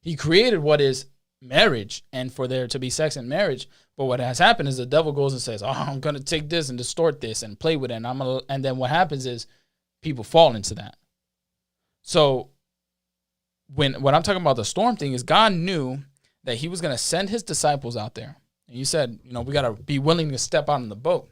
He created what is marriage and for there to be sex in marriage. But what has happened is the devil goes and says, oh, I'm going to take this and distort this and play with it. And then what happens is people fall into that. So when I'm talking about the storm thing is God knew that he was going to send his disciples out there. And he said, we got to be willing to step out in the boat.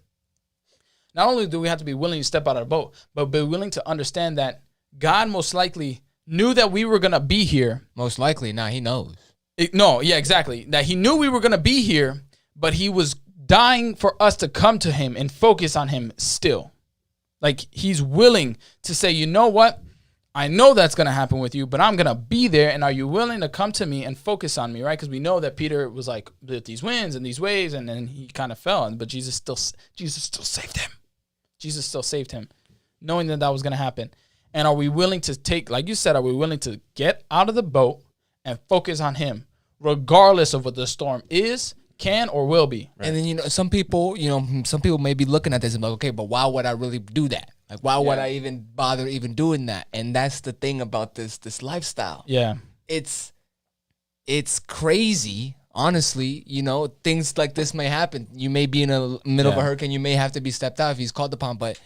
Not only do we have to be willing to step out of the boat, but be willing to understand that God most likely knew that we were going to be here. Most likely. Now he knows. Exactly. That he knew we were going to be here, but he was dying for us to come to him and focus on him still. Like he's willing to say, you know what? I know that's going to happen with you, but I'm going to be there. And are you willing to come to me and focus on me, right? Because we know that Peter was like, with these winds and these waves, and then he kind of fell. But Jesus still saved him. Jesus still saved him, knowing that was going to happen. And are we willing to take, like you said, are we willing to get out of the boat and focus on him, regardless of what the storm is, can, or will be? Right. And then, some people may be looking at this and be like, okay, but why would I really do that? Like, why would I even bother even doing that? And that's the thing about this lifestyle. Yeah. It's crazy, honestly. Things like this may happen. You may be in the middle of a hurricane. You may have to be stepped out if he's called upon. But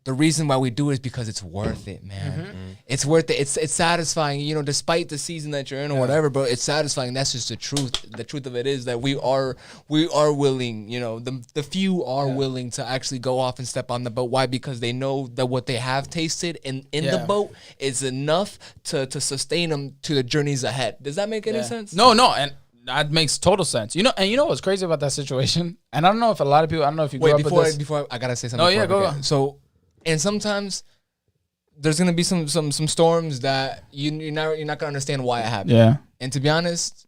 the reason why we do it is because it's worth it, man. Mm-hmm. It's worth it. It's satisfying, despite the season that you're in or whatever, bro. It's satisfying. That's just the truth. The truth of it is that we are willing, the few are willing to actually go off and step on the boat. Why? Because they know that what they have tasted in the boat is enough to sustain them to the journeys ahead. Does that make any sense? No, and that makes total sense. And what's crazy about that situation? And I don't know if a lot of people, I don't know if you grew up with this. Before I gotta say something. Oh, yeah, go on. So, and sometimes there's gonna be some storms that you're not gonna understand why it happened. Yeah. And to be honest,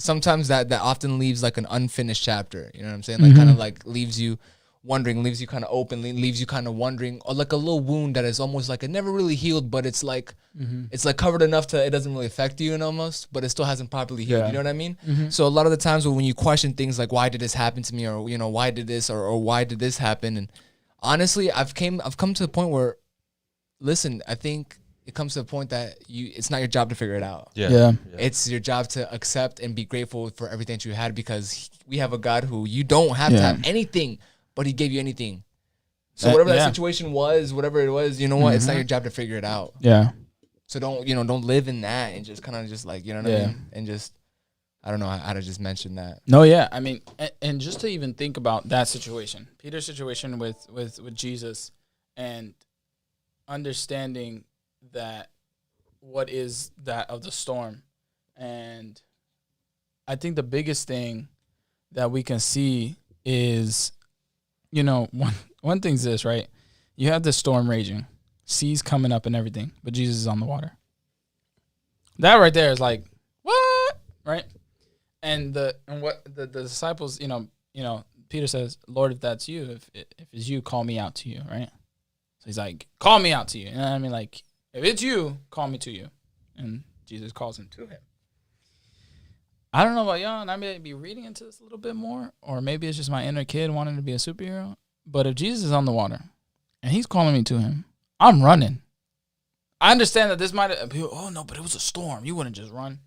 sometimes that often leaves like an unfinished chapter. You know what I'm saying? Like kind of like leaves you wondering, leaves you kind of open, leaves you kind of wondering, or like a little wound that is almost like it never really healed, but it's like it's like covered enough to it doesn't really affect you and almost, but it still hasn't properly healed. You know what I mean? So a lot of the times when you question things like why did this happen to me, or why did this or why did this happen, and honestly, I've come to the point where, listen, I think it comes to the point that it's not your job to figure it out. Yeah. It's your job to accept and be grateful for everything that you had, because we have a God who you don't have to have anything, but he gave you anything. So whatever that situation was, whatever it was, you know what? It's not your job to figure it out. Yeah. So don't live in that and just kind of just like, what I mean? And just, I don't know how to just mention that. No, yeah. I mean, and just to even think about that situation, Peter's situation with Jesus, and understanding that what is that of the storm. And I think the biggest thing that we can see is, one thing's this, right? You have the storm raging, seas coming up and everything, but Jesus is on the That right there is like, what? Right? And what the disciples, Peter says, Lord, if that's you, if it's you, call me out to you, right? So he's like, call me out to you. You know what I mean? Like, if it's you, call me to you. And Jesus calls him to him. I don't know about y'all, and I may be reading into this a little bit more, or maybe it's just my inner kid wanting to be a superhero. But if Jesus is on the water and he's calling me to him, I'm running. I understand that this might have, oh no, but it was a storm. You wouldn't just run.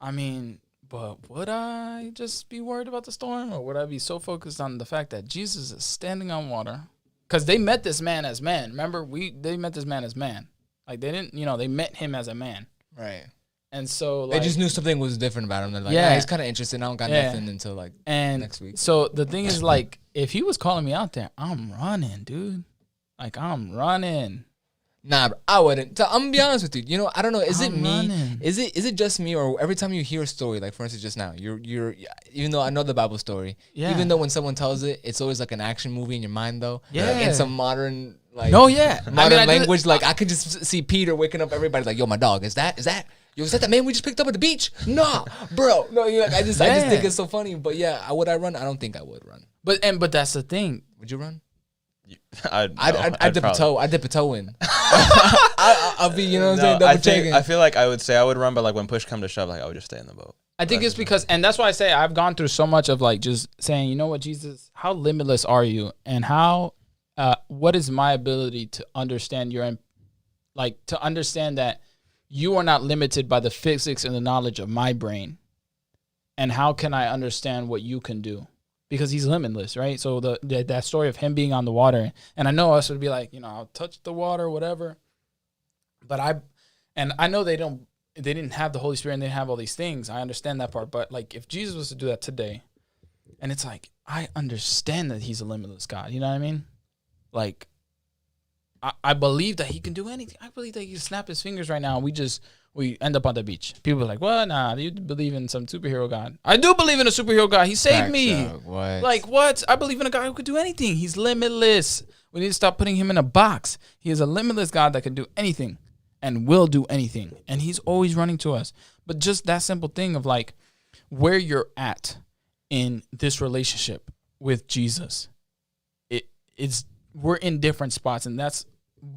I mean, but would I just be worried about the storm, or would I be so focused on the fact that Jesus is standing on water? Because they met this man as man. Remember, they met this man as man. Like, they didn't, they met him as a man. Right. And so, like, they just knew something was different about him. They're like, he's kind of interesting. I don't got nothing until, like, next week. So the thing is, like, if he was calling me out there, I'm running, dude. Like, I'm running. Nah, bro, I wouldn't. So I'm gonna be honest with you. I don't know. Is it me? Running. Is it just me, or every time you hear a story, like for instance, just now, you're even though I know the Bible story, even though when someone tells it, it's always like an action movie in your mind, though. Yeah. In some modern modern language, like I could just see Peter waking up everybody like, yo, my dog, is that? Yo, is that man we just picked up at the beach? Nah, bro. No, I just think it's so funny. But yeah, would I run? I don't think I would run. But that's the thing. Would you run? I'd dip a toe. I'd dip a toe in. I'll be, what I'm saying, double checking. I feel like I would say I would run, but like when push come to shove, like I would just stay in the boat. I think it's because, and that's why I say I've gone through so much of like just saying, you know what, Jesus, how limitless are you, and how, what is my ability to understand to understand that you are not limited by the physics and the knowledge of my brain, and how can I understand what you can do? Because he's limitless, right? So that story of him being on the water, and I know us would be like, I'll touch the water, whatever, but I know they didn't have the Holy Spirit and they didn't have all these things. I understand that part. But like if Jesus was to do that today, and it's like, I understand that he's a limitless God. You know what I mean? Like, I believe that he can do anything. I believe that he can snap his fingers right now and we end up on the beach. People are like, well, nah, do you believe in some superhero God? I do believe in a superhero God. He saved me. What? Like, what? I believe in a God who could do anything. He's limitless. We need to stop putting him in a box. He is a limitless God that can do anything and will do anything. And he's always running to us. But just that simple thing of like where you're at in this relationship with Jesus, we're in different spots. And that's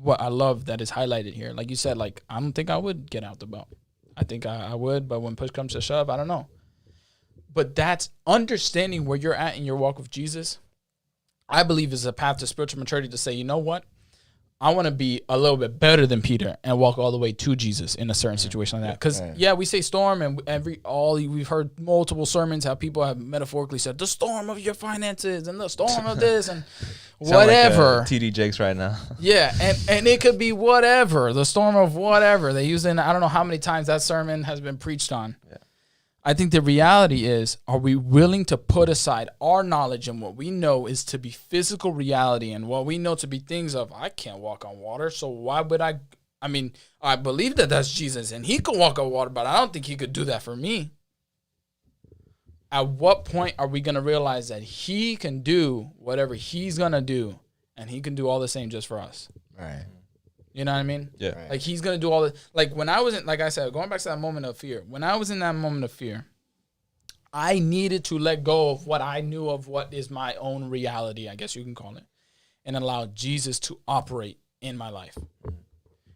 what I love that is highlighted here. Like you said, like, I don't think I would get out the boat. I think I would, but when push comes to shove, I don't know. But that's understanding where you're at in your walk with Jesus, I believe is a path to spiritual maturity to say, you know what? I want to be a little bit better than Peter and walk all the way to Jesus in a certain situation like that. Because, we say storm, and we've heard multiple sermons how people have metaphorically said the storm of your finances and the storm of this and whatever. Like, TD Jakes right now. Yeah, and it could be whatever, the storm of whatever. They use it, I don't know how many times that sermon has been preached on. Yeah. I think the reality is, are we willing to put aside our knowledge and what we know is to be physical reality and what we know to be things of, I can't walk on water, so why would I mean, I believe that that's Jesus and he can walk on water, but I don't think he could do that for me. At what point are we going to realize that he can do whatever he's going to do and he can do all the same just for us? Right. You know what I mean? Yeah. Like he's going to do all the, like when I was in, like I said, going back to that moment of fear, when I was in that moment of fear, I needed to let go of what I knew of what is my own reality, I guess you can call it, and allow Jesus to operate in my life.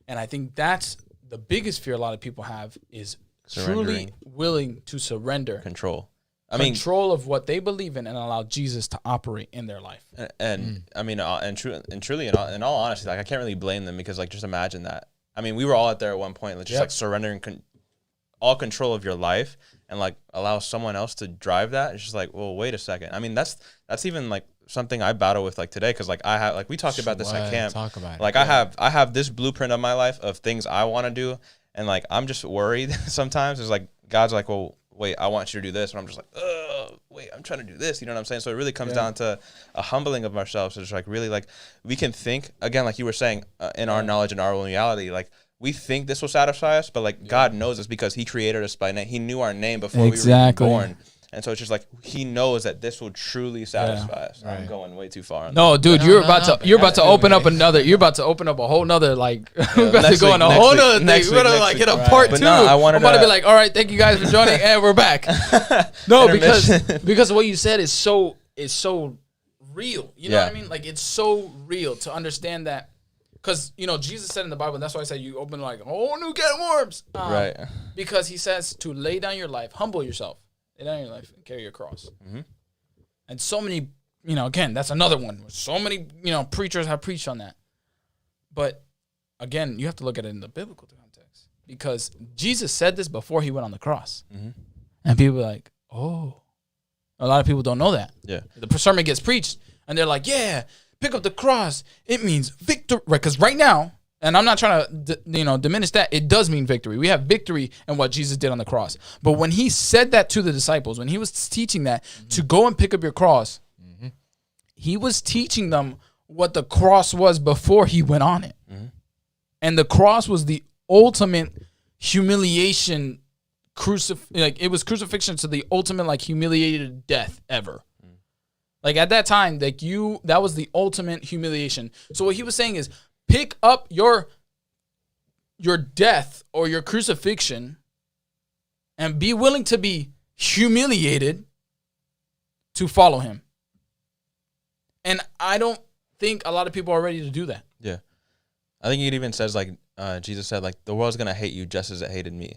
And I think that's the biggest fear a lot of people have is truly willing to surrender. Control Of what they believe in and allow Jesus to operate in their life. And I mean, truly, in all honesty, like I can't really blame them because like just imagine that. I mean, we were all out there at one point, just like surrendering all control of your life and like allow someone else to drive that. It's just like, well, wait a second. I mean, that's even like something I battle with like today because like I have like we talked about this at camp. Talk about it. Like I have this blueprint of my life of things I want to do, and like I'm just worried sometimes. It's like God's like, well, wait, I want you to do this. And I'm just like, wait, I'm trying to do this. You know what I'm saying? So it really comes down to a humbling of ourselves. It's like really like we can think, again, like you were saying, in our knowledge and our own reality, like we think this will satisfy us, but like God knows us because he created us by name. He knew our name before we were born. And so it's just like he knows that this will truly satisfy us. Right. I'm going way too far. No, dude, you're about to open up another. You're about to open up a whole nother like. We're about to go on a whole nother thing. We're gonna like hit a part 2. No, I'm about to be like, all right, thank you guys for joining, and we're back. No, because what you said is so real. You know what I mean? Like it's so real to understand that. Because, Jesus said in the Bible, and that's why I said you open like a whole new can of worms. Right. Because he says to lay down your life, humble yourself, lay down your life, and carry your cross. Mm-hmm. And so many, again, that's another one. So many, preachers have preached on that. But, again, you have to look at it in the biblical context. Because Jesus said this before he went on the cross. Mm-hmm. And people are like, oh. A lot of people don't know that. Yeah. The sermon gets preached, and they're like, yeah. Pick up the cross. It means victory. Right? Because right now, and I'm not trying to, diminish that. It does mean victory. We have victory in what Jesus did on the cross. But when he said that to the disciples, when he was teaching that to go and pick up your cross, he was teaching them what the cross was before he went on it. Mm-hmm. And the cross was the ultimate humiliation. It was crucifixion to the ultimate like humiliated death ever. Like at that time, that was the ultimate humiliation. So what he was saying is pick up your death or your crucifixion and be willing to be humiliated to follow him. And I don't think a lot of people are ready to do that. Yeah. I think it even says like Jesus said, like the world's going to hate you just as it hated me.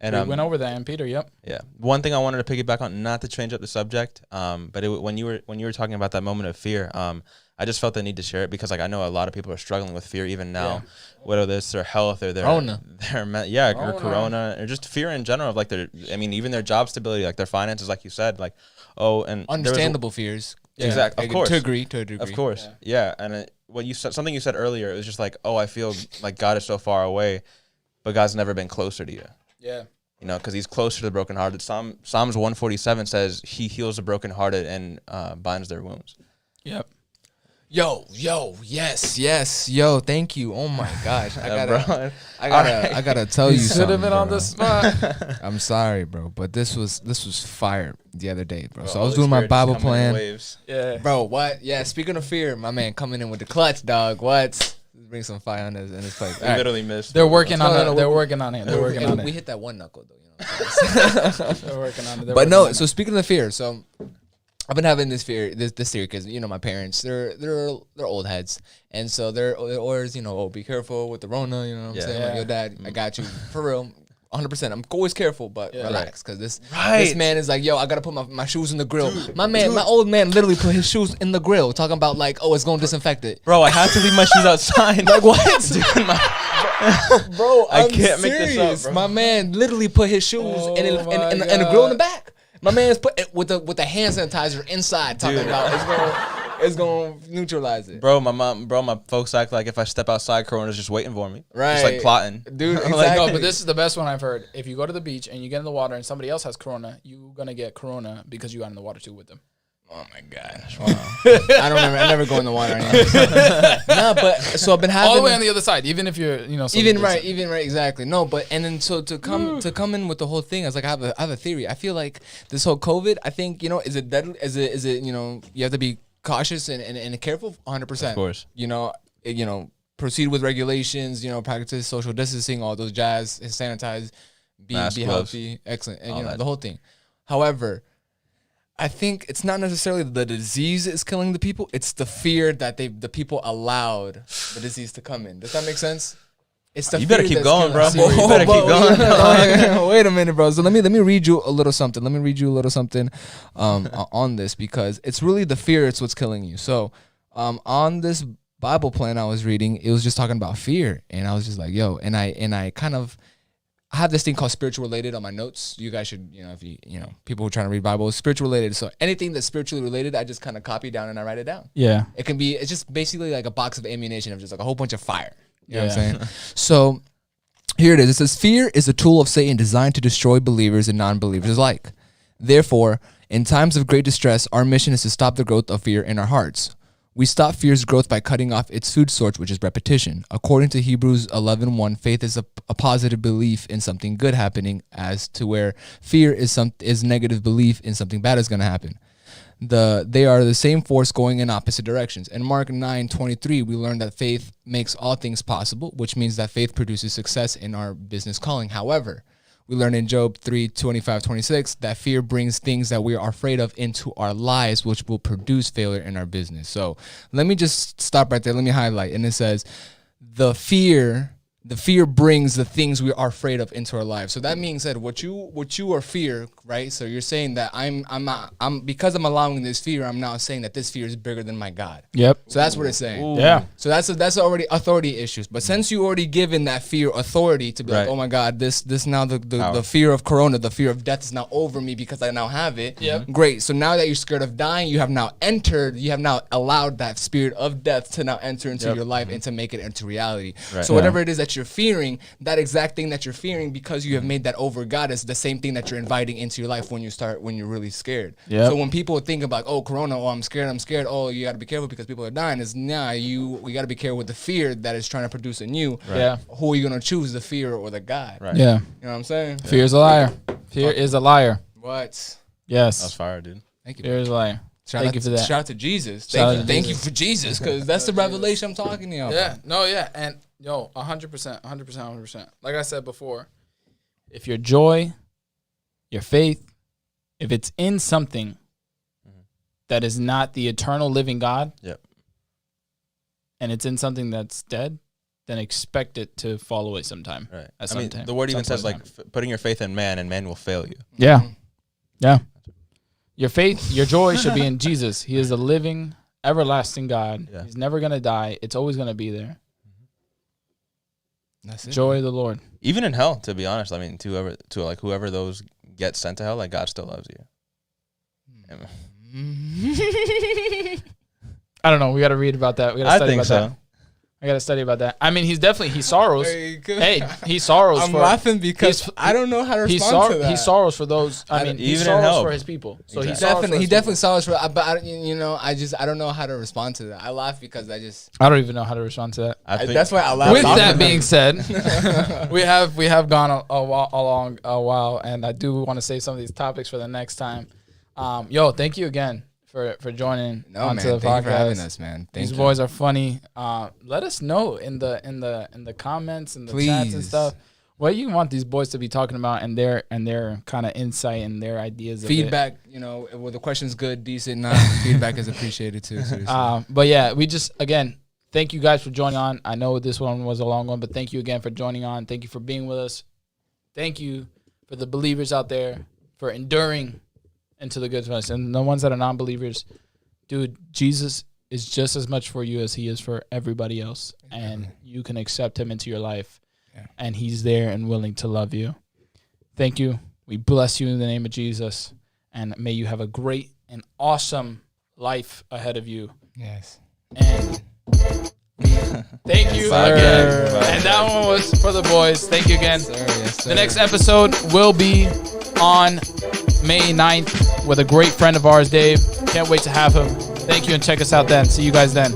And we went over that in Peter. Yep. Yeah. One thing I wanted to piggyback on, not to change up the subject, but when you were talking about that moment of fear, I just felt the need to share it because like I know a lot of people are struggling with fear even now, whether it's their health or their Corona, or Corona, or just fear in general of like even their job stability, like their finances, like you said, like and understandable fears. Exactly, of course, to a degree, of course, yeah. And what you said, something you said earlier, it was just like, oh, I feel like God is so far away, but God's never been closer to you. Yeah. You know, because he's closer to the brokenhearted. Psalms 147 says he heals the brokenhearted and binds their wounds. Yep. Yo, yes, yo, thank you. Oh my gosh, I gotta tell you something. Should have been on the spot. I'm sorry, bro, but this was fire the other day, bro. So I was doing my Bible plan. Yeah, bro. What? Yeah. Speaking of fear, my man coming in with the clutch, dog. What? Bring some fire on his plate. We literally missed. They're working on it. They're working on it. They're working on it. We hit that one knuckle though, you know. They're working on it. But no. So speaking of fear, so I've been having this fear, this theory, because you know my parents, they're old heads, and so they're always, you know, oh, be careful with the Rona, you know what I'm saying? Like, yo, Dad, I got you for real, 100%. I'm always careful, but relax, because this man is like, yo, I gotta put my shoes in the grill. My old man literally put his shoes in the grill, talking about like, oh, it's gonna disinfect it. Bro, I had to leave my shoes outside. Like what? Dude, bro, I can't make this up, bro. My man literally put his shoes in the grill in the back. My man's put it with the hand sanitizer inside, talking about it's gonna neutralize it. Bro, my folks act like if I step outside, Corona's just waiting for me. Right. Just like plotting. Dude, exactly. Like, no, but this is the best one I've heard. If you go to the beach and you get in the water and somebody else has Corona, you're gonna get Corona because you got in the water too with them. Oh my gosh! Wow. I never go in the water anymore. No, but so I've been having all the way on the other side, even if you're, you know, even right, exactly. No, but and then so to come in with the whole thing, I was like, I have a theory. I feel like this whole COVID, I think, you know, is it deadly? Is it you know, you have to be cautious and careful, 100%. Of course. You know, proceed with regulations. You know, practice social distancing, all those jazz, and sanitize, be healthy, excellent, and all you know the whole thing. However, I think it's not necessarily the disease is killing the people. It's the fear that the people allowed the disease to come in. Does that make sense? It's the you better keep going, bro. You better keep going. Wait a minute, bro. So let me read you a little something. On this, because it's really the fear. It's what's killing you. So on this Bible plan I was reading, it was just talking about fear, and I was just like, yo, and I kind of. I have this thing called spiritual related on my notes. You guys should, you know, if you know, people who are trying to read Bible, spiritual related. So anything that's spiritually related, I just kind of copy down and I write it down. Yeah. It's just basically like a box of ammunition of just like a whole bunch of fire. You know what I'm saying? So here it is. It says, fear is a tool of Satan designed to destroy believers and non-believers alike. Therefore, in times of great distress, our mission is to stop the growth of fear in our hearts. We stop fear's growth by cutting off its food source, which is repetition. According to Hebrews 11:1, faith is a positive belief in something good happening, as to where fear is negative belief in something bad is going to happen. They are the same force going in opposite directions. In Mark 9:23, we learn that faith makes all things possible, which means that faith produces success in our business calling. However, we learn in Job 3:25-26 that fear brings things that we are afraid of into our lives, which will produce failure in our business. So let me just stop right there. Let me highlight. And it says, the fear brings the things we are afraid of into our lives. So that being said, what you are fear, right? So you're saying that I'm because I'm allowing this fear, I'm now saying that this fear is bigger than my God. Yep. So that's what it's saying. Ooh. Yeah. So that's already authority issues. But since you already given that fear authority to be like, oh my God, this now the fear of Corona, the fear of death is now over me because I now have it. Yep. Great. So now that you're scared of dying, you have now allowed that spirit of death to now enter into your life and to make it into reality. Right. So whatever it is that you're fearing, that exact thing that you're fearing, because you have made that over God, is the same thing that you're inviting into your life when you're really scared. Yep. So when people think about, oh, Corona, oh, I'm scared, oh, you got to be careful because people are dying, we got to be careful with the fear that is trying to produce in you. Right. Yeah. Who are you going to choose, the fear or the God? Right. Yeah. You know what I'm saying? Fear is a liar. Fear is a liar. What? Yes. That's fire, dude. Thank you. Fear is a liar. Thank you for that. Shout out to Jesus. Thank you for Jesus, because that's the revelation I'm talking to you about. Yeah. No, yeah. And yo, 100%. Like I said before, if your joy, your faith, if it's in something that is not the eternal living God, yep, and it's in something that's dead, then expect it to fall away sometime. Right. At I some mean, time, the word even some says point like in time. putting your faith in man, and man will fail you. Yeah. Yeah. Your faith, your joy should be in Jesus. He is a living, everlasting God. Yeah. He's never going to die. It's always going to be there. That's it. Joy of the Lord. Even in hell, to be honest, I mean, whoever those get sent to hell, like God still loves you. I don't know. We got to read about that. We got to study think about so. that. I got to study about that. I mean, he sorrows. Very good. Hey, he sorrows I'm for. laughing because I don't know how to respond to that. He sorrows for those. I mean, he Even in sorrows hell. for his people. So Exactly. he sorrows for He his definitely people. sorrows for. But I don't know how to respond to that. I laugh because I don't even know how to respond to that. I think that's why I laugh. With that being said, we have gone along a while, and I do want to save some of these topics for the next time. Thank you again for joining onto the podcast. Thank you for having us, man. These boys are funny. Let us know in the comments and the chats and Please. stuff what you want these boys to be talking about and their kind of insight and their ideas. Feedback, well, the question's good, decent, not feedback is appreciated too. Seriously. But yeah, we just again thank you guys for joining on. I know this one was a long one, but thank you again for joining on. Thank you for being with us. Thank you for the believers out there for enduring into the good times, and the ones that are non-believers, dude, Jesus is just as much for you as he is for everybody else, and you can accept him into your life, and he's there and willing to love you. Thank you. We bless you in the name of Jesus, and may you have a great and awesome life ahead of you. Yes. And thank you again. And that one was for the boys. Thank you again. Yes, sir. The next episode will be on May 9th with a great friend of ours, Dave. Can't wait to have him. Thank you, and check us out then. See you guys then.